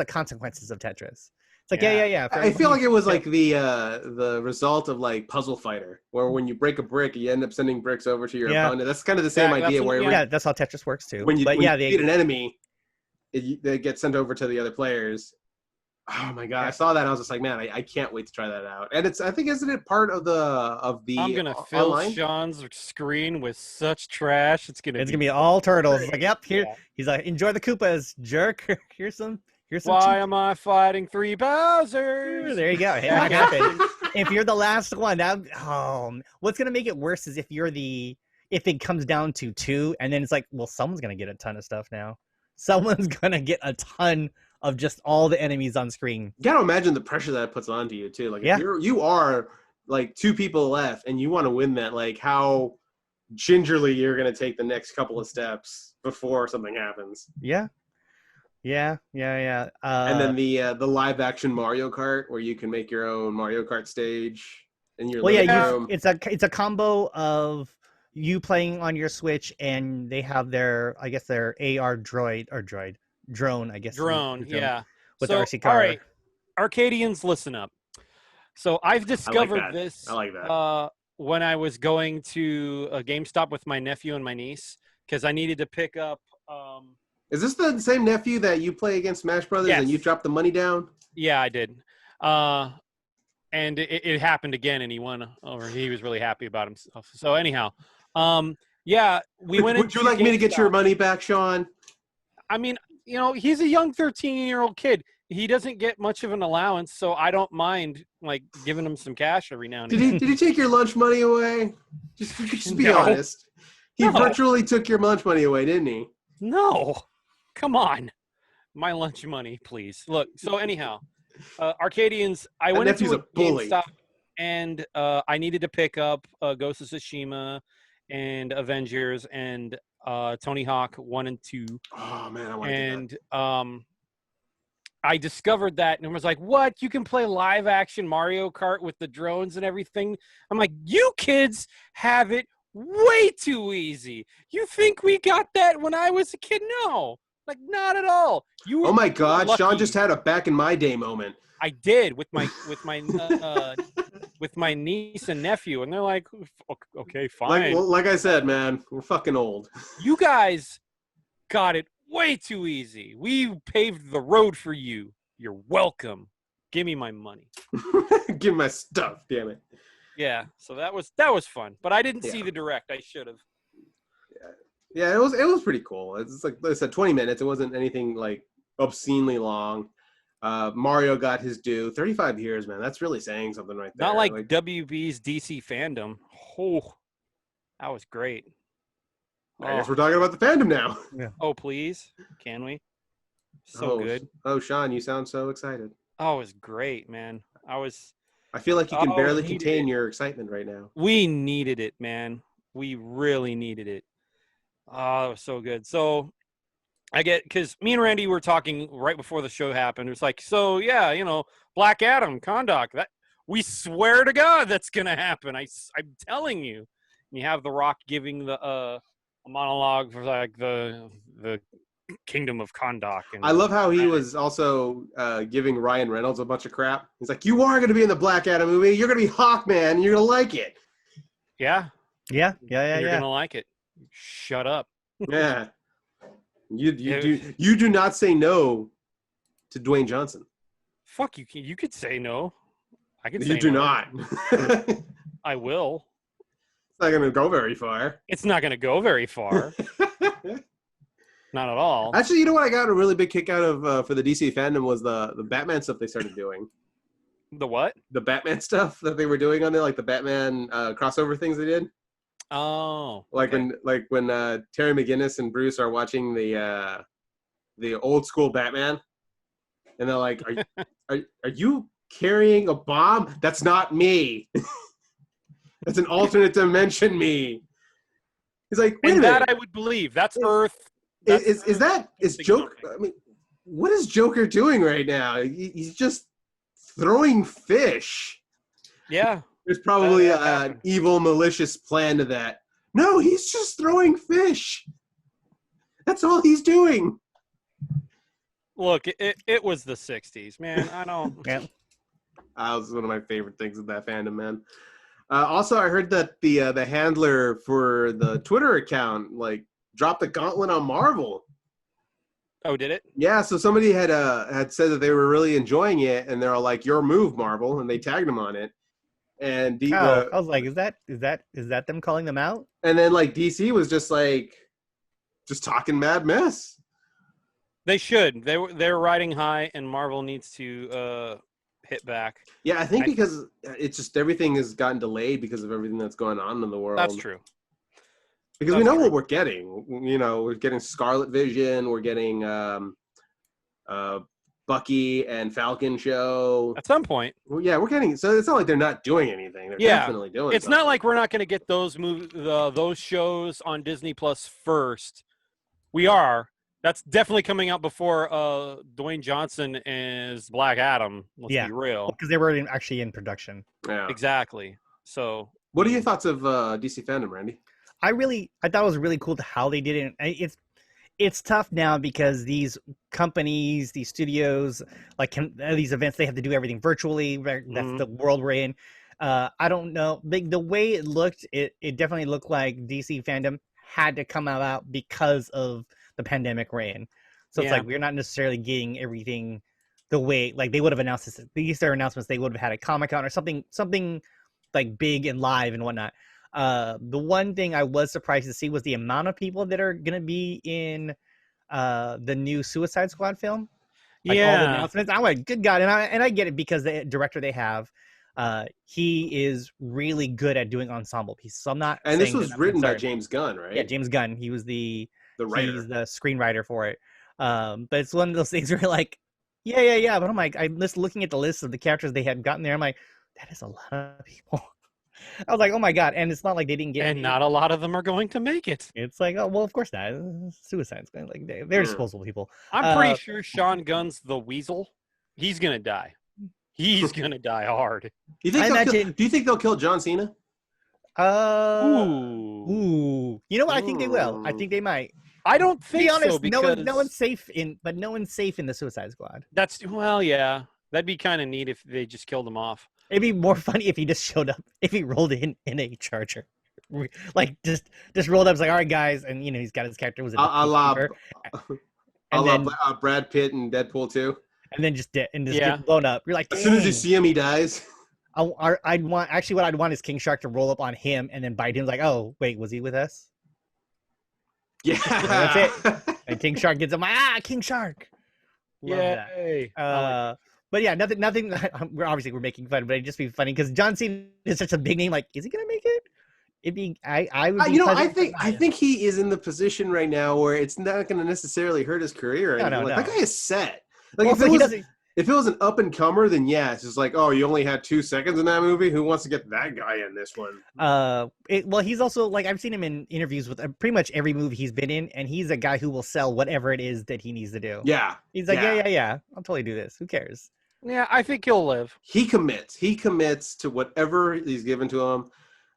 consequences of Tetris. It's like, yeah.
I feel like it was like the result of like Puzzle Fighter, where when you break a brick, you end up sending bricks over to your opponent. That's kind of the same idea.
That's how Tetris works too.
When you beat an enemy, they get sent over to the other players. Oh my god! I saw that. And I was just like, man, I can't wait to try that out. And isn't it part of the?
I'm gonna fill Sean's screen with such trash. It's gonna
be all turtles. It's like, yep. Here, he's like, enjoy the Koopas, jerk. Here's some.
Why am I fighting 3 Bowsers?
There you go. It might happen. If you're the last one, what's gonna make it worse is if it comes down to 2, and then it's like, well, someone's gonna get a ton of stuff now. Someone's gonna get a ton of just all the enemies on screen.
You gotta imagine the pressure that puts onto you too. Like, if you are like 2 people left and you want to win that, like how gingerly you're gonna take the next couple of steps before something happens.
Yeah.
And then the live action Mario Kart, where you can make your own Mario Kart stage in your living room.
It's a combo of you playing on your Switch, and they have their AR drone, I guess.
Drone, yeah.
With the RC car.
All right, Arcadians, listen up. So I've discovered this.
I like that.
When I was going to a GameStop with my nephew and my niece, because I needed to pick up.
Is this the same nephew that you play against Smash Brothers and you drop the money down?
Yeah, I did. and it happened again, and he won, or he was really happy about himself. So anyhow, yeah, we went.
Would you like me to get your money back, Sean?
I mean, he's a young 13-year-old kid. He doesn't get much of an allowance, so I don't mind like giving him some cash every now and again.
Did he take your lunch money away? Just be honest. He virtually took your lunch money away, didn't he?
No, come on, my lunch money, please. Look. So anyhow, Arcadians, I went into a GameStop, and I needed to pick up Ghost of Tsushima and Avengers and Tony Hawk 1 and 2.
Oh man, I want to do that.
I discovered that and was like, what? You can play live action Mario Kart with the drones and everything? I'm like, you kids have it way too easy. You think we got that when I was a kid? No, like not at all.
Oh my God, lucky. Sean just had a back in my day moment.
I did with my with my niece and nephew, and they're like, okay, fine.
Like I said, man, we're fucking old.
You guys got it way too easy. We paved the road for you. You're welcome. Give me my money.
Give me my stuff, damn it.
Yeah, so that was fun. But I didn't see the direct. I should have.
Yeah, it was pretty cool. It's like I said, 20 minutes. It wasn't anything like obscenely long. Mario got his due. 35 years, man. That's really saying something right there.
Not like WB's DCFandom. Oh, that was great.
I guess we're talking about the fandom now.
Yeah. Oh, please. Can we? So good.
Oh, Sean, you sound so excited.
Oh, it was great, man.
I feel like you can barely contain your excitement right now.
We needed it, man. We really needed it. Oh, it was so good. So because me and Randy were talking right before the show happened. It was like, so yeah, Black Adam, Kondak, that we swear to God that's gonna happen. I'm telling you. And you have The Rock giving the a monologue for like the Kingdom of Kondak. And
I love how he was also giving Ryan Reynolds a bunch of crap. He's like, you are gonna be in the Black Adam movie. You're gonna be Hawkman. And you're gonna like it.
Yeah.
You're
gonna like it. Shut up.
Yeah. You do not say no to Dwayne Johnson.
Fuck you. You could say no. I can say
you do
no.
not.
I will.
It's not going to go very far.
It's not going to go very far. Not at all.
Actually, you know what I got a really big kick out of for the DC fandom was the Batman stuff they started doing.
The what?
The Batman stuff that they were doing on there, like the Batman crossover things they did.
Oh,
like
okay.
when Terry McGinnis and Bruce are watching the old school Batman, and they're like, "Are you carrying a bomb? That's not me. That's an alternate dimension me." He's like, "Wait a minute.
That I would believe. That's Earth."
Is Joker? I mean, what is Joker doing right now? He's just throwing fish.
Yeah.
There's probably an evil, malicious plan to that. No, he's just throwing fish. That's all he's doing.
Look, it was the 60s, man. I don't.
Yeah.
That was one of my favorite things of that fandom, man. Also, I heard that the handler for the Twitter account like dropped the gauntlet on Marvel.
Oh, did it?
Yeah, so somebody had said that they were really enjoying it, and they're all like, "Your move, Marvel," and they tagged him on it. And
I was like, is that them calling them out?
And then like DC was just talking mad mess.
They should. They're riding high, and Marvel needs to hit back.
Yeah, I think because it's just everything has gotten delayed because of everything that's going on in the world.
That's true.
Because we know what we're getting. We're getting Scarlet Vision. We're getting Bucky and Falcon show
at some point.
Well, yeah, we're getting. So it's not like they're not doing anything. They're definitely doing.
It's not like we're not going to get those those shows on Disney Plus first. We are. That's definitely coming out before Dwayne Johnson is Black Adam. Let's be real.
Because they were actually in production.
Yeah.
Exactly. So,
what are your thoughts of DC fandom, Randy?
I thought it was really cool how they did it. It's tough now because these companies, these studios, like these events, they have to do everything virtually. That's the world we're in. I don't know. The way it looked, it definitely looked like DC fandom had to come out because of the pandemic reign. So it's like we're not necessarily getting everything the way like they would have announced this. These their announcements they would have had at Comic-Con or something like big and live and whatnot. The one thing I was surprised to see was the amount of people that are gonna be in the new Suicide Squad film. Like all the announcements. I'm like, good God, and I get it because the director they have, he is really good at doing ensemble pieces. So I'm not.
And this was written by James Gunn, right?
Yeah, James Gunn. He was the
writer.
He's the screenwriter for it. But it's one of those things where you're like, yeah. But I'm like, I'm just looking at the list of the characters they had gotten there. I'm like, that is a lot of people. I was like, oh my God. And it's not like they didn't get
and not a lot of them are going to make it.
It's like, oh well, of course not. Suicide's going like they're disposable people.
I'm pretty sure Sean Gunn's the Weasel. He's gonna die. He's gonna die hard.
Do you think they'll kill John Cena?
Ooh. You know what? I think they will. I think they might.
I don't think
to be honest,
so because
no one's safe in the Suicide Squad.
Yeah. That'd be kind of neat if they just killed him off.
It'd be more funny if he just showed up, if he rolled in a Charger, like just rolled up. It's like, all right, guys, and he's got his character was
Brad Pitt and Deadpool 2,
and then just get blown up. You're like, dang.
As soon as you see him, he dies.
What I'd want is King Shark to roll up on him and then bite him. Like, oh wait, was he with us?
Yeah,
that's it. And King Shark gets him. King Shark. Love that. But yeah, nothing. We're making fun, but it'd just be funny because John Cena is such a big name. Like, is he gonna make it? It'd be. I would.
I think he is in the position right now where it's not going to necessarily hurt his career.
No.
That guy is set. Like, if it was an up and comer, then yeah, it's just like, oh, you only had 2 seconds in that movie. Who wants to get that guy in this one?
Well, he's also like, I've seen him in interviews with pretty much every movie he's been in, and he's a guy who will sell whatever it is that he needs to do.
Yeah,
he's like, yeah, I'll totally do this. Who cares?
Yeah, I think he'll live.
He commits to whatever he's given to him.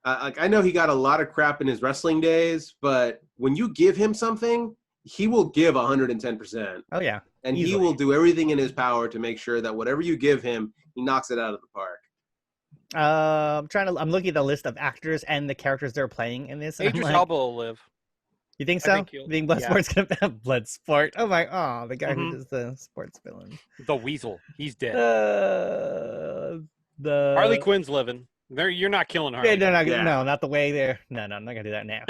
I know he got a lot of crap in his wrestling days, but when you give him something, he will give 110%.
Oh yeah.
And easily. He will do everything in his power to make sure that whatever you give him, he knocks it out of the park.
I'm looking at the list of actors and the characters they're playing in this.
Idris Elba will live.
You think so? Being Bloodsport's gonna have Bloodsport. The guy who does the sports villain.
The Weasel. He's dead.
The
Harley Quinn's living. You're not killing Harley.
No, not the way there. No, I'm not gonna do that now.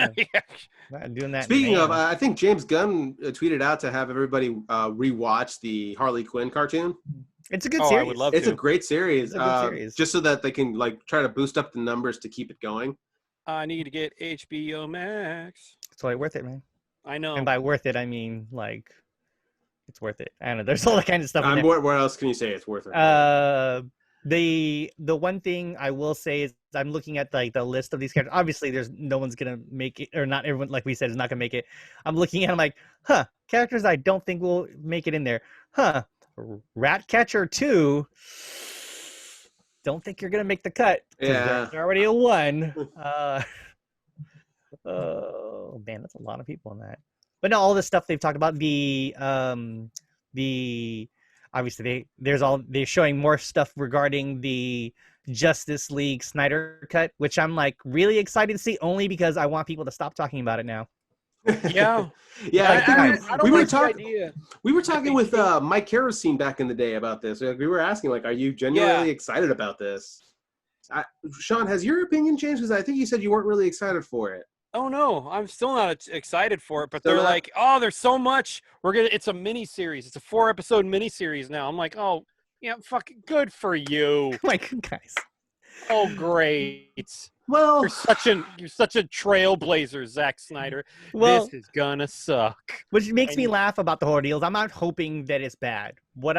Not doing that.
Speaking of, I think James Gunn tweeted out to have everybody rewatch the Harley Quinn cartoon.
It's a good series.
I would love to.
It's a great series.
It's a good series.
Just so that they can try to boost up the numbers to keep it going.
I need to get HBO Max.
It's totally worth it, man.
I know.
And by worth it, I mean it's worth it. I don't know. There's all that kind of stuff.
What else can you say it's worth it?
The one thing I will say is I'm looking at the list of these characters. Obviously, there's no one's gonna make it, or not everyone, like we said, is not gonna make it. I'm looking at them like, characters I don't think will make it in there. Ratcatcher 2. Don't think you're gonna make the cut.
Yeah,
there's already a 1. Oh man, that's a lot of people in that. But no, all this stuff they've talked about, the obviously they're showing more stuff regarding the Justice League Snyder cut, which I'm really excited to see, only because I want people to stop talking about it now.
Yeah.
We were talking with Mike Kerosene back in the day about this. We were asking, are you genuinely excited about this? Sean, has your opinion changed? Because I think you said you weren't really excited for it.
Oh no, I'm still not excited for it. But they're like, oh, there's so much. It's a mini series. It's a 4-episode mini series now. I'm like, oh yeah, fucking good for you.
Guys.
Oh great.
Well,
you're such a trailblazer, Zack Snyder.
Well,
this is gonna suck.
Which makes me laugh about the horror deals. I'm not hoping that it's bad. What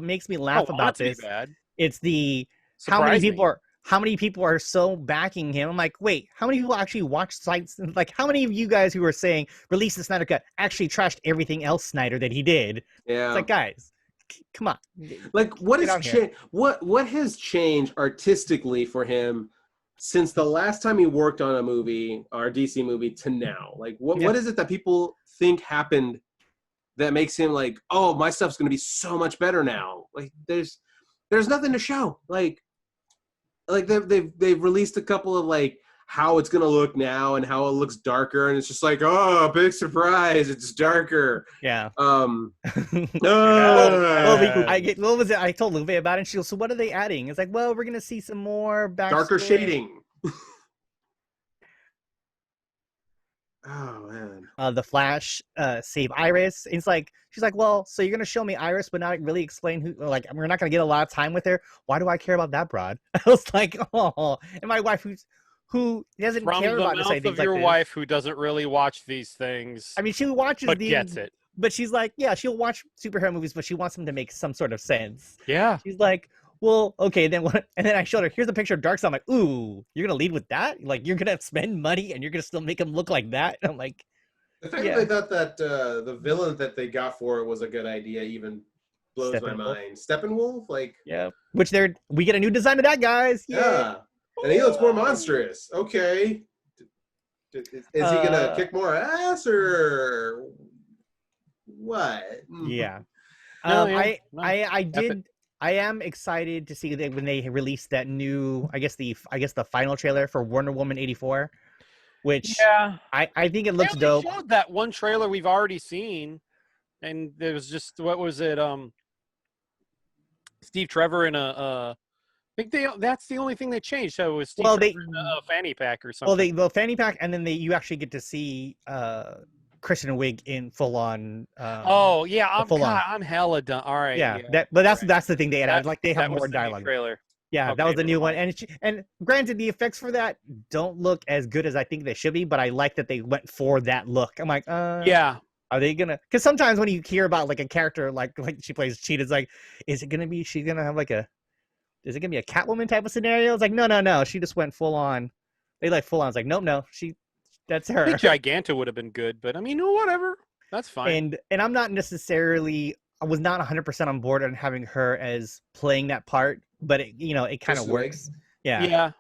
makes me laugh about this, it's how many people are so backing him. I'm like, wait, how many people actually watch sites? How many of you guys who are saying release the Snyder Cut actually trashed everything else Snyder that he did?
Yeah,
it's guys, come on.
What has changed artistically for him since the last time he worked on a movie or a DC movie to now? What is it that people think happened that makes him oh, my stuff's going to be so much better now? There's nothing to show. They've released a couple of how it's gonna look now and how it looks darker, and it's just like, oh, big surprise, it's darker.
Yeah.
What
was it? I told Lupe about it, and she goes, so what are they adding? It's like, well, we're gonna see some more
darker shading. Oh man.
The Flash save Iris. It's like, she's like, well, so you're gonna show me Iris but not really explain who, like, we're not gonna get a lot of time with her. Why do I care about that broad? I was like, oh. And my wife who doesn't care about this.
From the mouth of your wife who doesn't really watch these things.
I mean, she watches
but gets it.
But she's like, yeah, she'll watch superhero movies, but she wants them to make some sort of sense.
Yeah.
She's like, well, okay, then what? And then I showed her, here's a picture of Darkseid. I'm like, ooh, you're going to lead with that? Like, you're going to spend money and you're going to still make him look like that? And I'm like,
the fact that they thought that the villain that they got for it was a good idea even blows my mind. Steppenwolf? Like,
yeah. Which we get a new design of that, guys.
Yeah. And he looks more monstrous. Okay. Is he going to kick more ass or what?
Yeah. I am excited to see that when they release that new, I guess the final trailer for Wonder Woman 84, which I think it looks dope.
They showed that one trailer we've already seen, and there was just, what was it? Steve Trevor in a. I think that's the only thing they changed. So it was Steve Trevor in a fanny pack or something.
Well, fanny pack, and then you actually get to see Kristen Wiig in full on.
I'm hella done. All right.
Yeah. That's the thing they added. Like they have more dialogue.
Trailer.
Yeah, that was the new one, and granted, the effects for that don't look as good as I think they should be, but I like that they went for that look. I'm like,
yeah.
Are they gonna? Because sometimes when you hear about like a character like she plays Cheetah, it's like, is it gonna be? She's gonna have like is it gonna be a Catwoman type of scenario? It's like, no. She just went full on. They like full on. It's like, nope, no. That's her.
I think Giganta would have been good, but I mean, whatever. That's fine.
And I'm not necessarily. I was not 100% on board on having her as playing that part, but it kind of works. Yeah.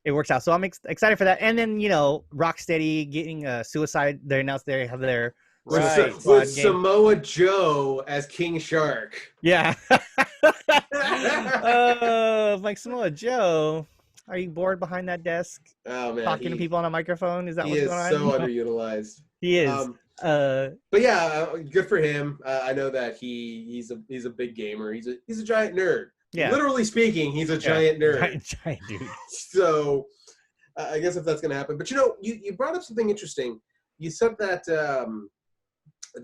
It works out. So I'm excited for that. And then Rocksteady getting Suicide. They announced they have their.
With Samoa Joe as King Shark.
Yeah. Like Samoa Joe, are you bored behind that desk?
Oh man,
talking to people on a microphone? Is that what's going on?
He is so underutilized.
He is.
But yeah, good for him. I know that he's a big gamer. He's a giant nerd. Yeah. Literally speaking, he's a giant nerd.
Giant dude.
So I guess if that's gonna happen, but you brought up something interesting. You said that.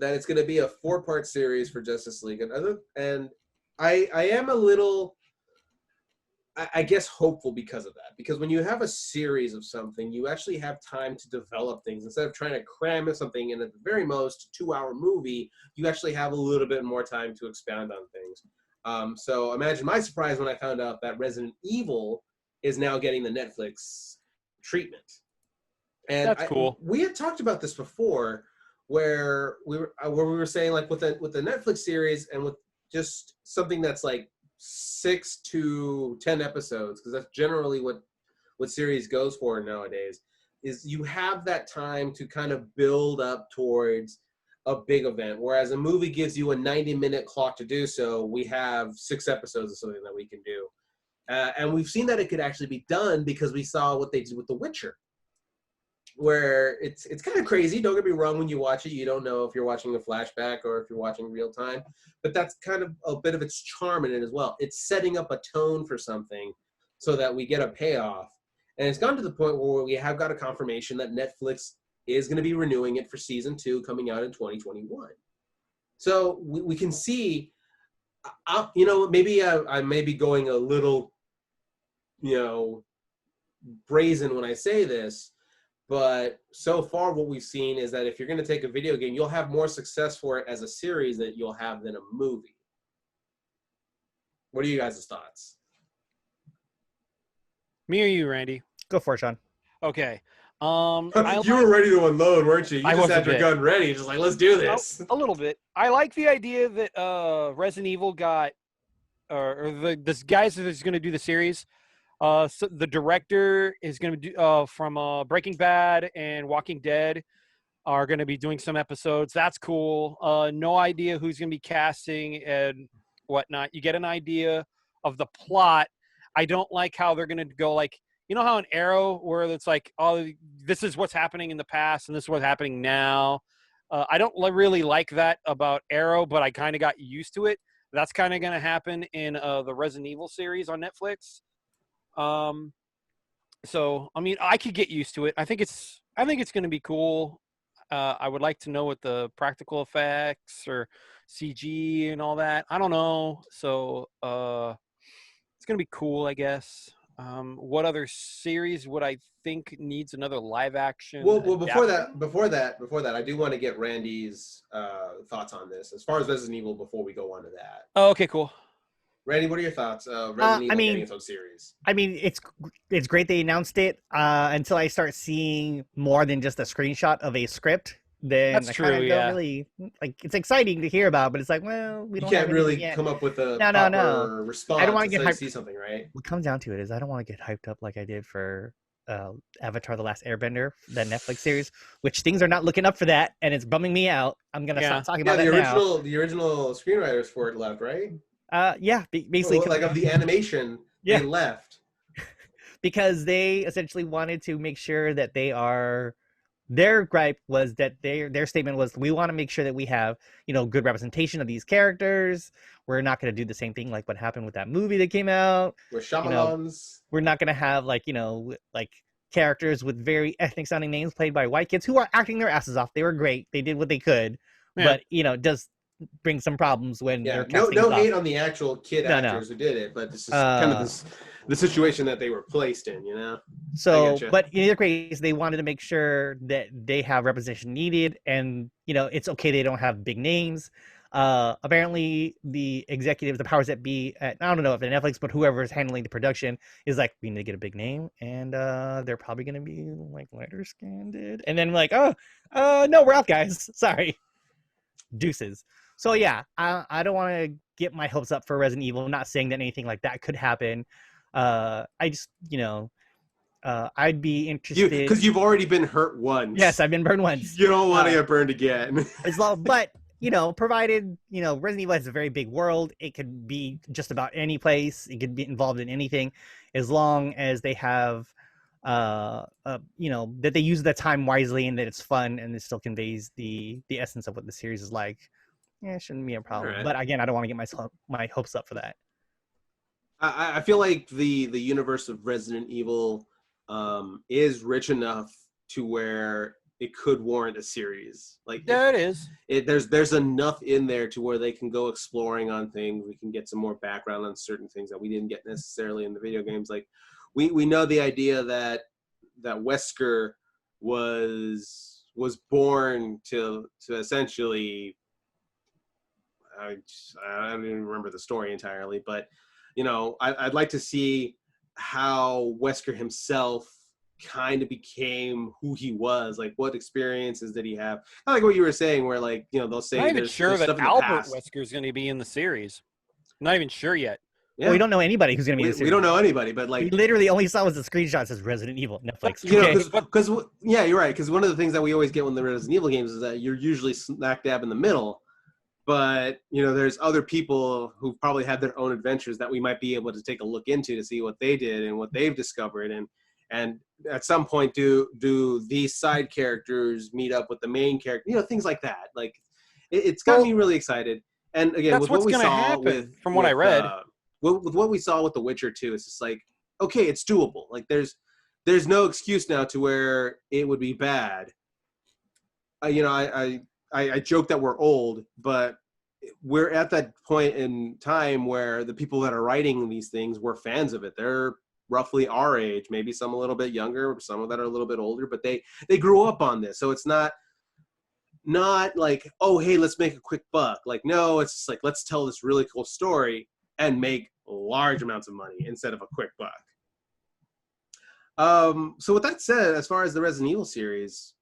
That it's going to be a 4-part series for Justice League, and I am a little, I guess, hopeful because of that. Because when you have a series of something, you actually have time to develop things instead of trying to cram something in at the very most 2-hour movie. You actually have a little bit more time to expound on things. So imagine my surprise when I found out that Resident Evil is now getting the Netflix treatment. And
that's cool.
We had talked about this before. Where we were saying, like, with the Netflix series and with just something that's like 6 to 10 episodes, because that's generally what series goes for nowadays, is you have that time to kind of build up towards a big event. Whereas a movie gives you a 90-minute clock to do so, we have 6 episodes of something that we can do. And we've seen that it could actually be done because we saw what they did with The Witcher. Where it's kind of crazy. Don't get me wrong. When you watch it, you don't know if you're watching a flashback or if you're watching real time. But that's kind of a bit of its charm in it as well. It's setting up a tone for something so that we get a payoff. And it's gone to the point where we have got a confirmation that Netflix is going to be renewing it for season 2 coming out in 2021. So we can see, maybe I may be going a little, brazen when I say this. But so far what we've seen is that if you're going to take a video game, you'll have more success for it as a series that you'll have than a movie. What are you guys' thoughts?
Me or you, Randy?
Go for it, Sean.
Okay.
You were ready to unload, weren't you? You just had your gun ready, just like, let's do this.
A little bit. I like the idea that Resident Evil got, or this guys that's going to do the series. So the director is going to do from Breaking Bad and Walking Dead are going to be doing some episodes. That's cool. No idea who's going to be casting and whatnot. You get an idea of the plot. I don't like how they're going to go like you know how an Arrow where it's like, oh, this is what's happening in the past and this is what's happening now. I don't really like that about Arrow, but I kind of got used to it. That's kind of going to happen in the Resident Evil series on Netflix. So I mean, I could get used to it. I think it's going to be cool. I would like to know what the practical effects or CG and all that. I don't know. So it's going to be cool, I guess. What other series would I think needs another live action?
Well, before that, I do want to get Randy's thoughts on this as far as Resident Evil before we go on to that.
Oh, okay, cool.
Randy, what are your thoughts? Resident Evil getting its own series.
I mean, it's great they announced it. Until I start seeing more than just a screenshot of a script, then
that's true. Don't
really like. It's exciting to hear about, but it's like, well, we don't.
You can't really come up with a proper response.
I don't want to get hyped.
See something, right?
What comes down to it is I don't want to get hyped up like I did for Avatar: The Last Airbender, that Netflix series, which things are not looking up for that, and it's bumming me out. I'm gonna stop talking about that now.
The original screenwriters for it left, right?
Basically,
like of the animation, they left
because they essentially wanted to make sure that they are. Their gripe was that their statement was, we want to make sure that we have, good representation of these characters. We're not going to do the same thing like what happened with that movie that came out.
With Shyamalan's.
We're not going to have like characters with very ethnic sounding names played by white kids who are acting their asses off. They were great. They did what they could, but it does bring some problems when they're casting
no hate on the actual kid actors who did it, but this is kind of the situation that they were placed in,
So, but in either case, they wanted to make sure that they have representation needed, and it's okay they don't have big names. Apparently, the executives, the powers that be at, I don't know if the Netflix, but whoever is handling the production is like, we need to get a big name, and they're probably going to be like lighter skinned, and then like, no, we're out, guys. Sorry, deuces. So yeah, I don't want to get my hopes up for Resident Evil. I'm not saying that anything like that could happen. I just, I'd be interested
because you've already been hurt once.
Yes, I've been burned once.
You don't want to get burned again.
As long, but provided Resident Evil has a very big world, it could be just about any place. It could be involved in anything, as long as they have, that they use the time wisely and that it's fun and it still conveys the essence of what the series is like. Yeah, it shouldn't be a problem. Right. But again, I don't want to get my hopes up for that.
I feel like the universe of Resident Evil is rich enough to where it could warrant a series. Like
it is.
There's enough in there to where they can go exploring on things. We can get some more background on certain things that we didn't get necessarily in the video games. Like we know the idea that Wesker was born to essentially. I don't even remember the story entirely, but I'd like to see how Wesker himself kind of became who he was. Like, what experiences did he have? I like what you were saying, where like they'll say.
I'm not even sure that Albert Wesker is going to be in the series. I'm not even sure yet.
Yeah. Well, we don't know anybody who's going to be in the series.
We don't know anybody, but like
we literally only saw was the screenshot says Resident Evil Netflix.
Because you're right. Because one of the things that we always get when the Resident Evil games is that you're usually smack dab in the middle. But, there's other people who've probably had their own adventures that we might be able to take a look into to see what they did and what they've discovered. And at some point, do these side characters meet up with the main character? Things like that. Like, it's got me really excited. And again, with what we saw
from what I read,
with what we saw with The Witcher 2, it's just like, okay, it's doable. Like, there's no excuse now to where it would be bad. I joke that we're old, but we're at that point in time where the people that are writing these things were fans of it. They're roughly our age, maybe some a little bit younger, some that are a little bit older, but they grew up on this. So it's not like, oh, hey, let's make a quick buck. Like, no, it's just like, let's tell this really cool story and make large amounts of money instead of a quick buck. So with that said, as far as the Resident Evil series,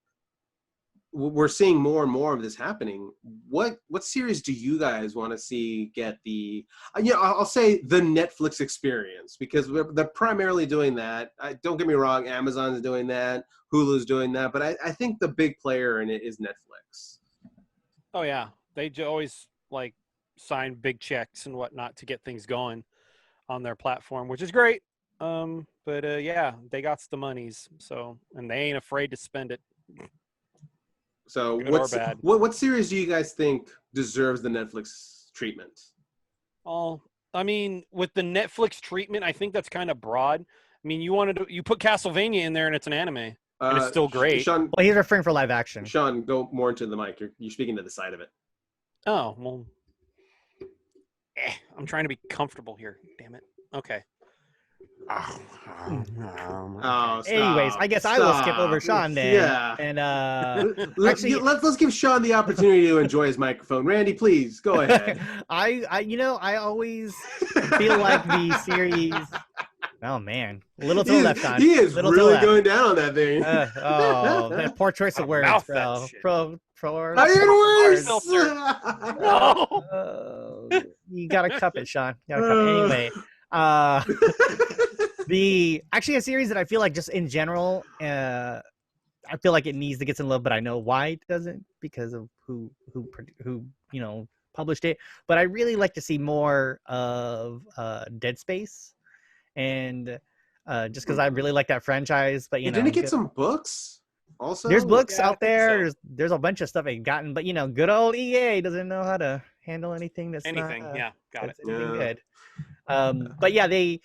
we're seeing more and more of this happening. What series do you guys want to see get the? I'll say the Netflix experience, because they're primarily doing that. Don't get me wrong, Amazon's doing that, Hulu's doing that, but I think the big player in it is Netflix.
Oh yeah, they always sign big checks and whatnot to get things going on their platform, which is great. But yeah, they got the monies, so and they ain't afraid to spend it.
So
good or bad.
What series do you guys think deserves the Netflix treatment?
Oh, I mean, with the Netflix treatment, I think that's kind of broad. I mean, you put Castlevania in there and it's an anime, and it's still great.
Sean,
well, he's referring for live action.
Sean, go more into the mic. You're speaking to the side of it.
Oh, well. I'm trying to be comfortable here. Damn it. Okay.
Anyways, I guess I will skip over Sean then.
Yeah.
And
let's give Sean the opportunity to enjoy his microphone. Randy, please go ahead.
I always feel like the series. Oh man, little toe left on.
He is
little
really going down on that thing.
That poor choice of words, bro.
I did worse.
No. You gotta cup it, Sean. You gotta cup it. Anyway, a series that I feel like just in general, I feel like it needs to get some love, but I know why it doesn't because of who published it. But I really like to see more of Dead Space, and just because I really like that franchise. But
didn't it get some books? Also,
there's books out there. So. There's a bunch of stuff I've gotten, but good old EA doesn't know how to handle anything that's
anything. Got it.
Good. But yeah, I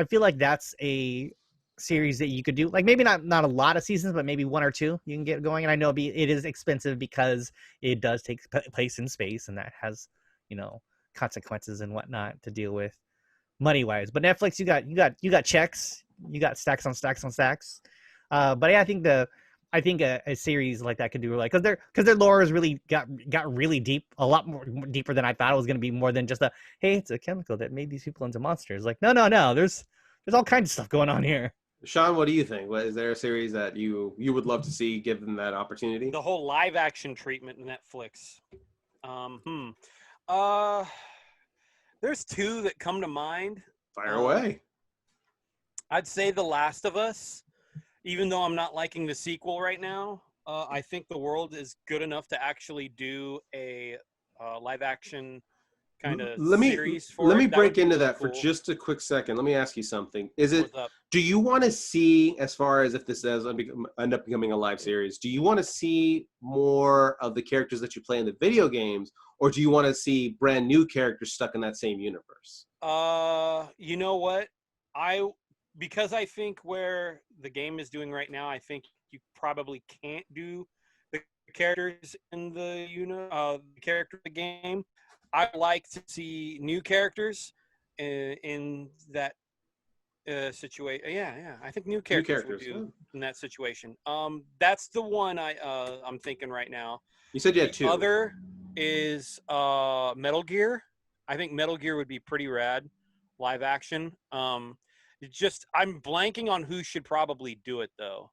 feel like that's a series that you could do, like maybe not a lot of seasons, but maybe 1 or 2 you can get going. And I know it is expensive because it does take place in space, and that has consequences and whatnot to deal with money wise. But Netflix, you got checks, you got stacks on stacks on stacks. But yeah, I think a series like that could do because their lore is really got really deep, a lot more deeper than I thought it was going to be. More than just it's a chemical that made these people into monsters. Like no, there's all kinds of stuff going on here.
Sean, what do you think? Is there a series that you would love to see given that opportunity?
The whole live action treatment in Netflix. There's 2 that come to mind.
Fire away.
I'd say The Last of Us. Even though I'm not liking the sequel right now, I think the world is good enough to actually do a live action kind of series for it.
Let me break into that for just a quick second. Let me ask you something. Do you want to see, as far as if this does end up becoming a live series, do you want to see more of the characters that you play in the video games, or do you want to see brand new characters stuck in that same universe?
You know what? Because I think where the game is doing right now, I think you probably can't do the characters in the character of the game. I like to see new characters in that situation. Yeah, I think new characters would do in that situation. That's the one I'm thinking right now.
You said you had 2.
The other is Metal Gear. I think Metal Gear would be pretty rad, live action. I'm blanking on who should probably do it though.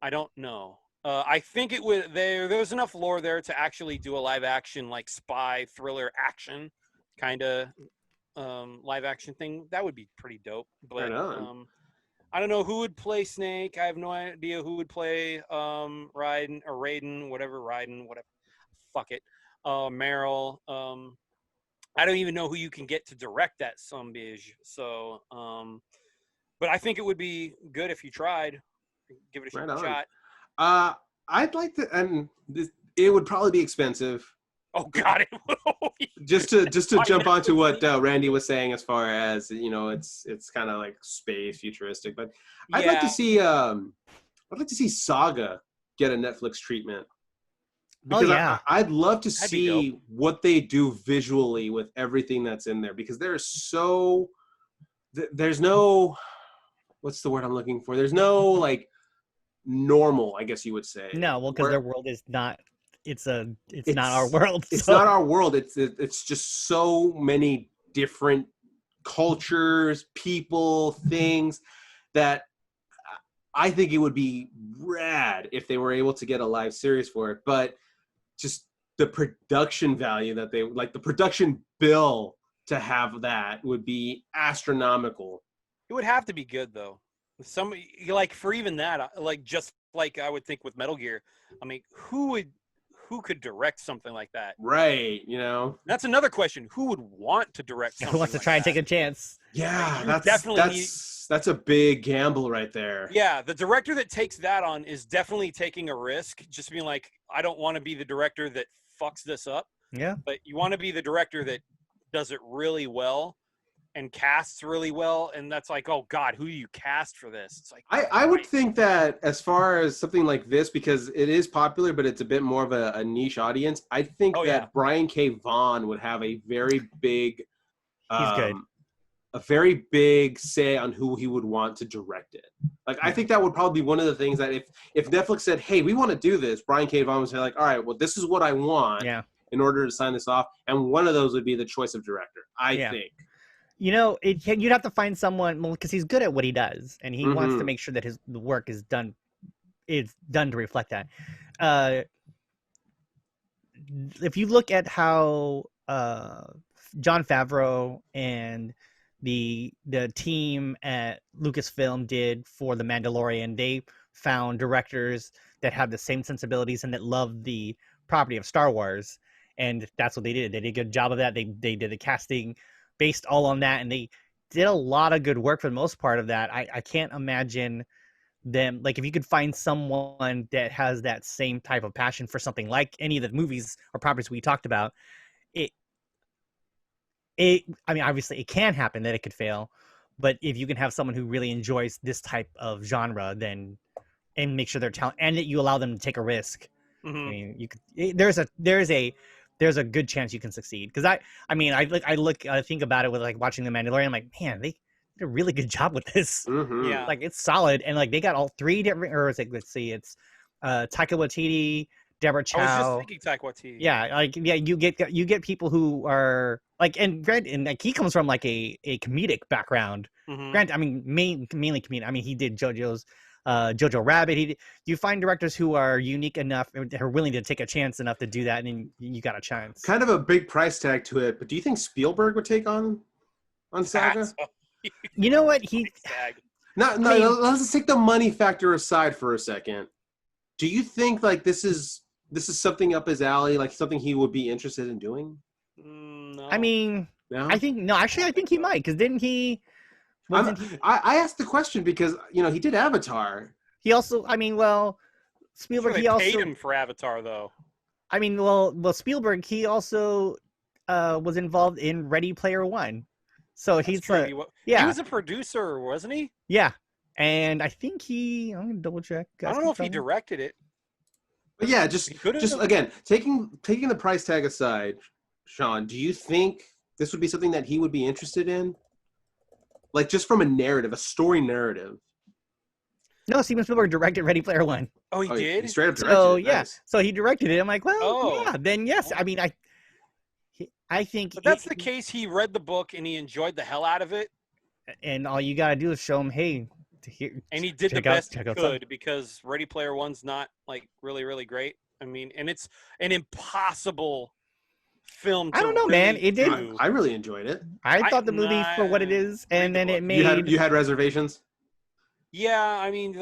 I don't know. I think it would. There's enough lore there to actually do a live action like spy thriller action kind of live action thing. That would be pretty dope. But I don't know who would play Snake. I have no idea who would play Raiden, whatever. Fuck it. Meryl. I don't even know who you can get to direct that sumbitch. So, but I think it would be good if you tried. Give it a shot.
I'd like to, and it would probably be expensive.
Oh God!
just to jump onto what Randy was saying, as far as it's kind of like space futuristic, but I'd like to see Saga get a Netflix treatment. Because I'd love to see what they do visually with everything that's in there, because there's no, what's the word I'm looking for? There's no like normal, I guess you would say.
No, well, because their world is not. It's not our world.
It's not our world. It's just so many different cultures, people, things that I think it would be rad if they were able to get a live series for it. But just the production value that the production bill to have that would be astronomical.
It would have to be good though. For even that, just like I would think with Metal Gear. I mean, who could direct something like that?
Right,
That's another question. Who would want to direct something
Who wants to try and take a chance?
Yeah,
Like,
that's a big gamble right there.
Yeah, the director that takes that on is definitely taking a risk, just being like, I don't want to be the director that fucks this up.
Yeah.
But you want to be the director that does it really well and casts really well. And that's like, oh God, who do you cast for this? It's like,
I would think that as far as something like this, because it is popular, but it's a bit more of a niche audience, I think that Brian K. Vaughan would have a very big
He's good.
A very big say on who he would want to direct it. Like, I think that would probably be one of the things that if Netflix said, hey, we want to do this, Brian K. Vaughan would say, like, all right, well, this is what I want in order to sign this off. And one of those would be the choice of director, I think.
You know, you'd have to find someone, because he's good at what he does, and he wants to make sure that the work is done to reflect that. If you look at how Jon Favreau and the team at Lucasfilm did for The Mandalorian, they found directors that have the same sensibilities and that love the property of Star Wars, and that's what they did. They did a good job of that. They did the casting based all on that, and they did a lot of good work for the most part of that. I can't imagine them, like, if you could find someone that has that same type of passion for something like any of the movies or properties we talked about, I mean, obviously it can happen that it could fail, but if you can have someone who really enjoys this type of genre, then, and make sure they're talented, and that you allow them to take a risk, I mean, you could, there's a good chance you can succeed. Because I think about it with, like, watching The Mandalorian. I'm like, man, they did a really good job with this.
Yeah,
like, it's solid, and like they got all three different, or it's like, let's see, it's Taika Waititi, Deborah Chow.
I was just thinking Taika Waititi.
Yeah, like, yeah, you get people who are like, and like, he comes from like a comedic background. Grant, I mean, mainly comedic. I mean, he did Jojo Rabbit. You find directors who are unique enough, who are willing to take a chance enough to do that, and then you got a chance.
Kind of a big price tag to it, but do you think Spielberg would take on Saga?
You know what?
Let's take the money factor aside for a second. Do you think, like, this is something up his alley, like something he would be interested in doing?
No.
I mean, no? I think he might, because didn't he?
I asked the question because, you know, he did Avatar.
He also, I mean, well, Spielberg.
Sure, they paid him for Avatar, though.
I mean, well, Spielberg. He also was involved in Ready Player One, so
That's
he's
true.
he
was a producer, wasn't he?
Yeah, and I think I'm gonna double check.
I don't know if he directed it.
But yeah, just again, taking the price tag aside, Sean, do you think this would be something that he would be interested in? Like, just from a story narrative.
No, Steven Spielberg directed Ready Player One.
Oh, he did?
He straight up directed it.
Yeah.
Nice.
So he directed it. I'm like, well, yeah, then yes. I mean, I think
if that's the case, he read the book and he enjoyed the hell out of it.
And all you got to do is show him, hey,
and he did the best he could, because Ready Player One's not, like, really, really great. I mean, and it's an impossible film.
I don't know, man. It did.
I really enjoyed it.
I thought the movie for what it is, and then it made.
You had reservations?
Yeah, I mean,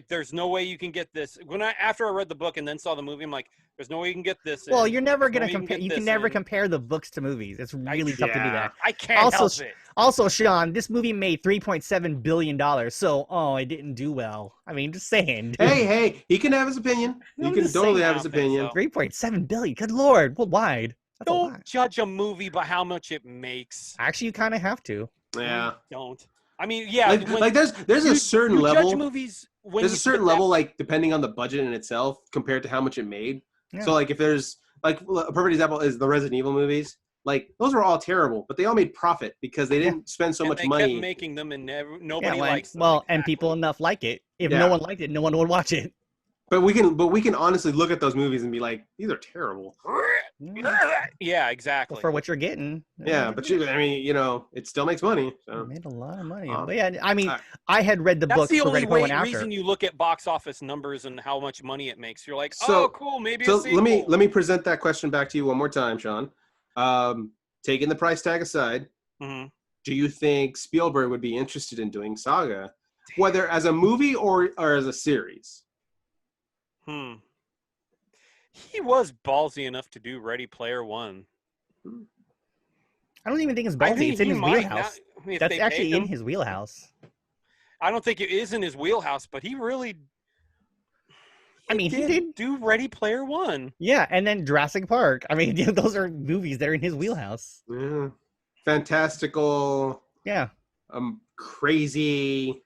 there's no way you can get this. After I read the book and then saw the movie, I'm like, there's no way you can get this.
Well, you're never gonna compare. You can never compare the books to movies. It's really tough to do that.
I can't help it.
Also, Sean, this movie made $3.7 billion, so it didn't do well. I mean, just saying.
Hey, he can have his opinion. He can totally have his opinion.
So. $3.7 billion. Good Lord, worldwide.
Don't judge a movie by how much it makes.
Actually, you kind of have to.
Yeah.
Don't. I mean, yeah.
There's a certain level.
Judge movies
there's a certain level, like, depending on the budget in itself compared to how much it made. Yeah. So, like, if there's, like, a perfect example is the Resident Evil movies. Like, those were all terrible, but they all made profit because they didn't spend so much money.
They kept making them, and nobody likes them.
Well, and people enough like it. If no one liked it, no one would watch it.
But we can honestly look at those movies and be like, these are terrible.
Yeah, exactly.
Well, for what you're getting.
Yeah, but I mean, you know, it still makes money. So.
It made a lot of money. But yeah, I mean, I had read the book.
That's the only reason you look at box office numbers and how much money it makes. You're like, cool, maybe a sequel.
let me present that question back to you one more time, Sean. Taking the price tag aside, do you think Spielberg would be interested in doing Saga, whether as a movie or as a series?
He was ballsy enough to do Ready Player One.
I don't even think it's ballsy. It's in his wheelhouse. That's actually in his wheelhouse.
I don't think it is in his wheelhouse, but he really.
He did
do Ready Player One.
Yeah, and then Jurassic Park. I mean, those are movies that are in his wheelhouse.
Yeah. Fantastical.
Yeah.
Crazy.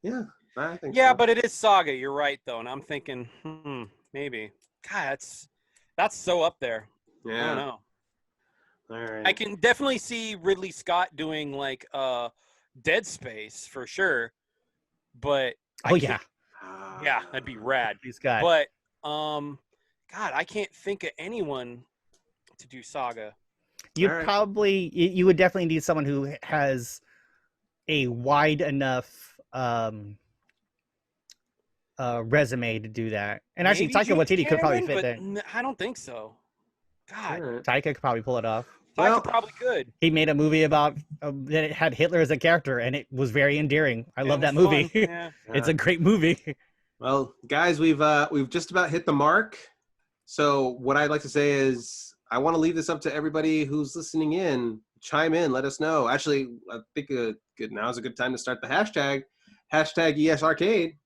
Yeah, I think.
Yeah,
so.
But it is Saga. You're right, though, and I'm thinking, maybe. God, that's so up there.
Yeah.
I don't know.
All right.
I can definitely see Ridley Scott doing like Dead Space for sure, but
yeah,
that'd be rad.
Scott.
But God, I can't think of anyone to do Saga.
You would definitely need someone who has a wide enough resume to do that. And actually, Taika Waititi could probably fit there.
I don't think so. God,
Taika could probably pull it off.
Taika probably could.
He made a movie about that it had Hitler as a character, and it was very endearing. I love that movie.
Yeah.
It's a great movie.
Well, guys, we've just about hit the mark. So what I'd like to say is I want to leave this up to everybody who's listening in. Chime in, let us know. Actually, I think now's a good time to start the hashtag ESRCade.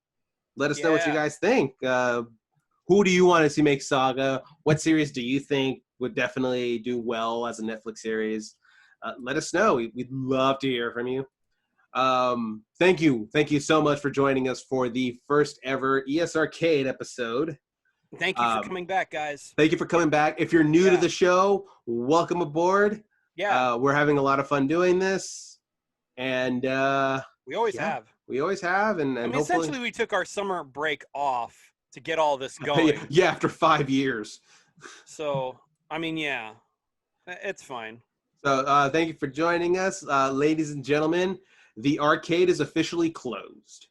Let us know what you guys think. Who do you want to see make Saga? What series do you think would definitely do well as a Netflix series? Let us know. We'd love to hear from you. Thank you so much for joining us for the first ever ESRCade episode.
Thank you for coming back, guys.
Thank you for coming back. If you're new to the show, welcome aboard.
Yeah.
We're having a lot of fun doing this. And
we always have.
We always have. And
essentially we took our summer break off to get all this going.
Yeah, after 5 years.
So, it's fine.
So thank you for joining us. Ladies and gentlemen, the arcade is officially closed.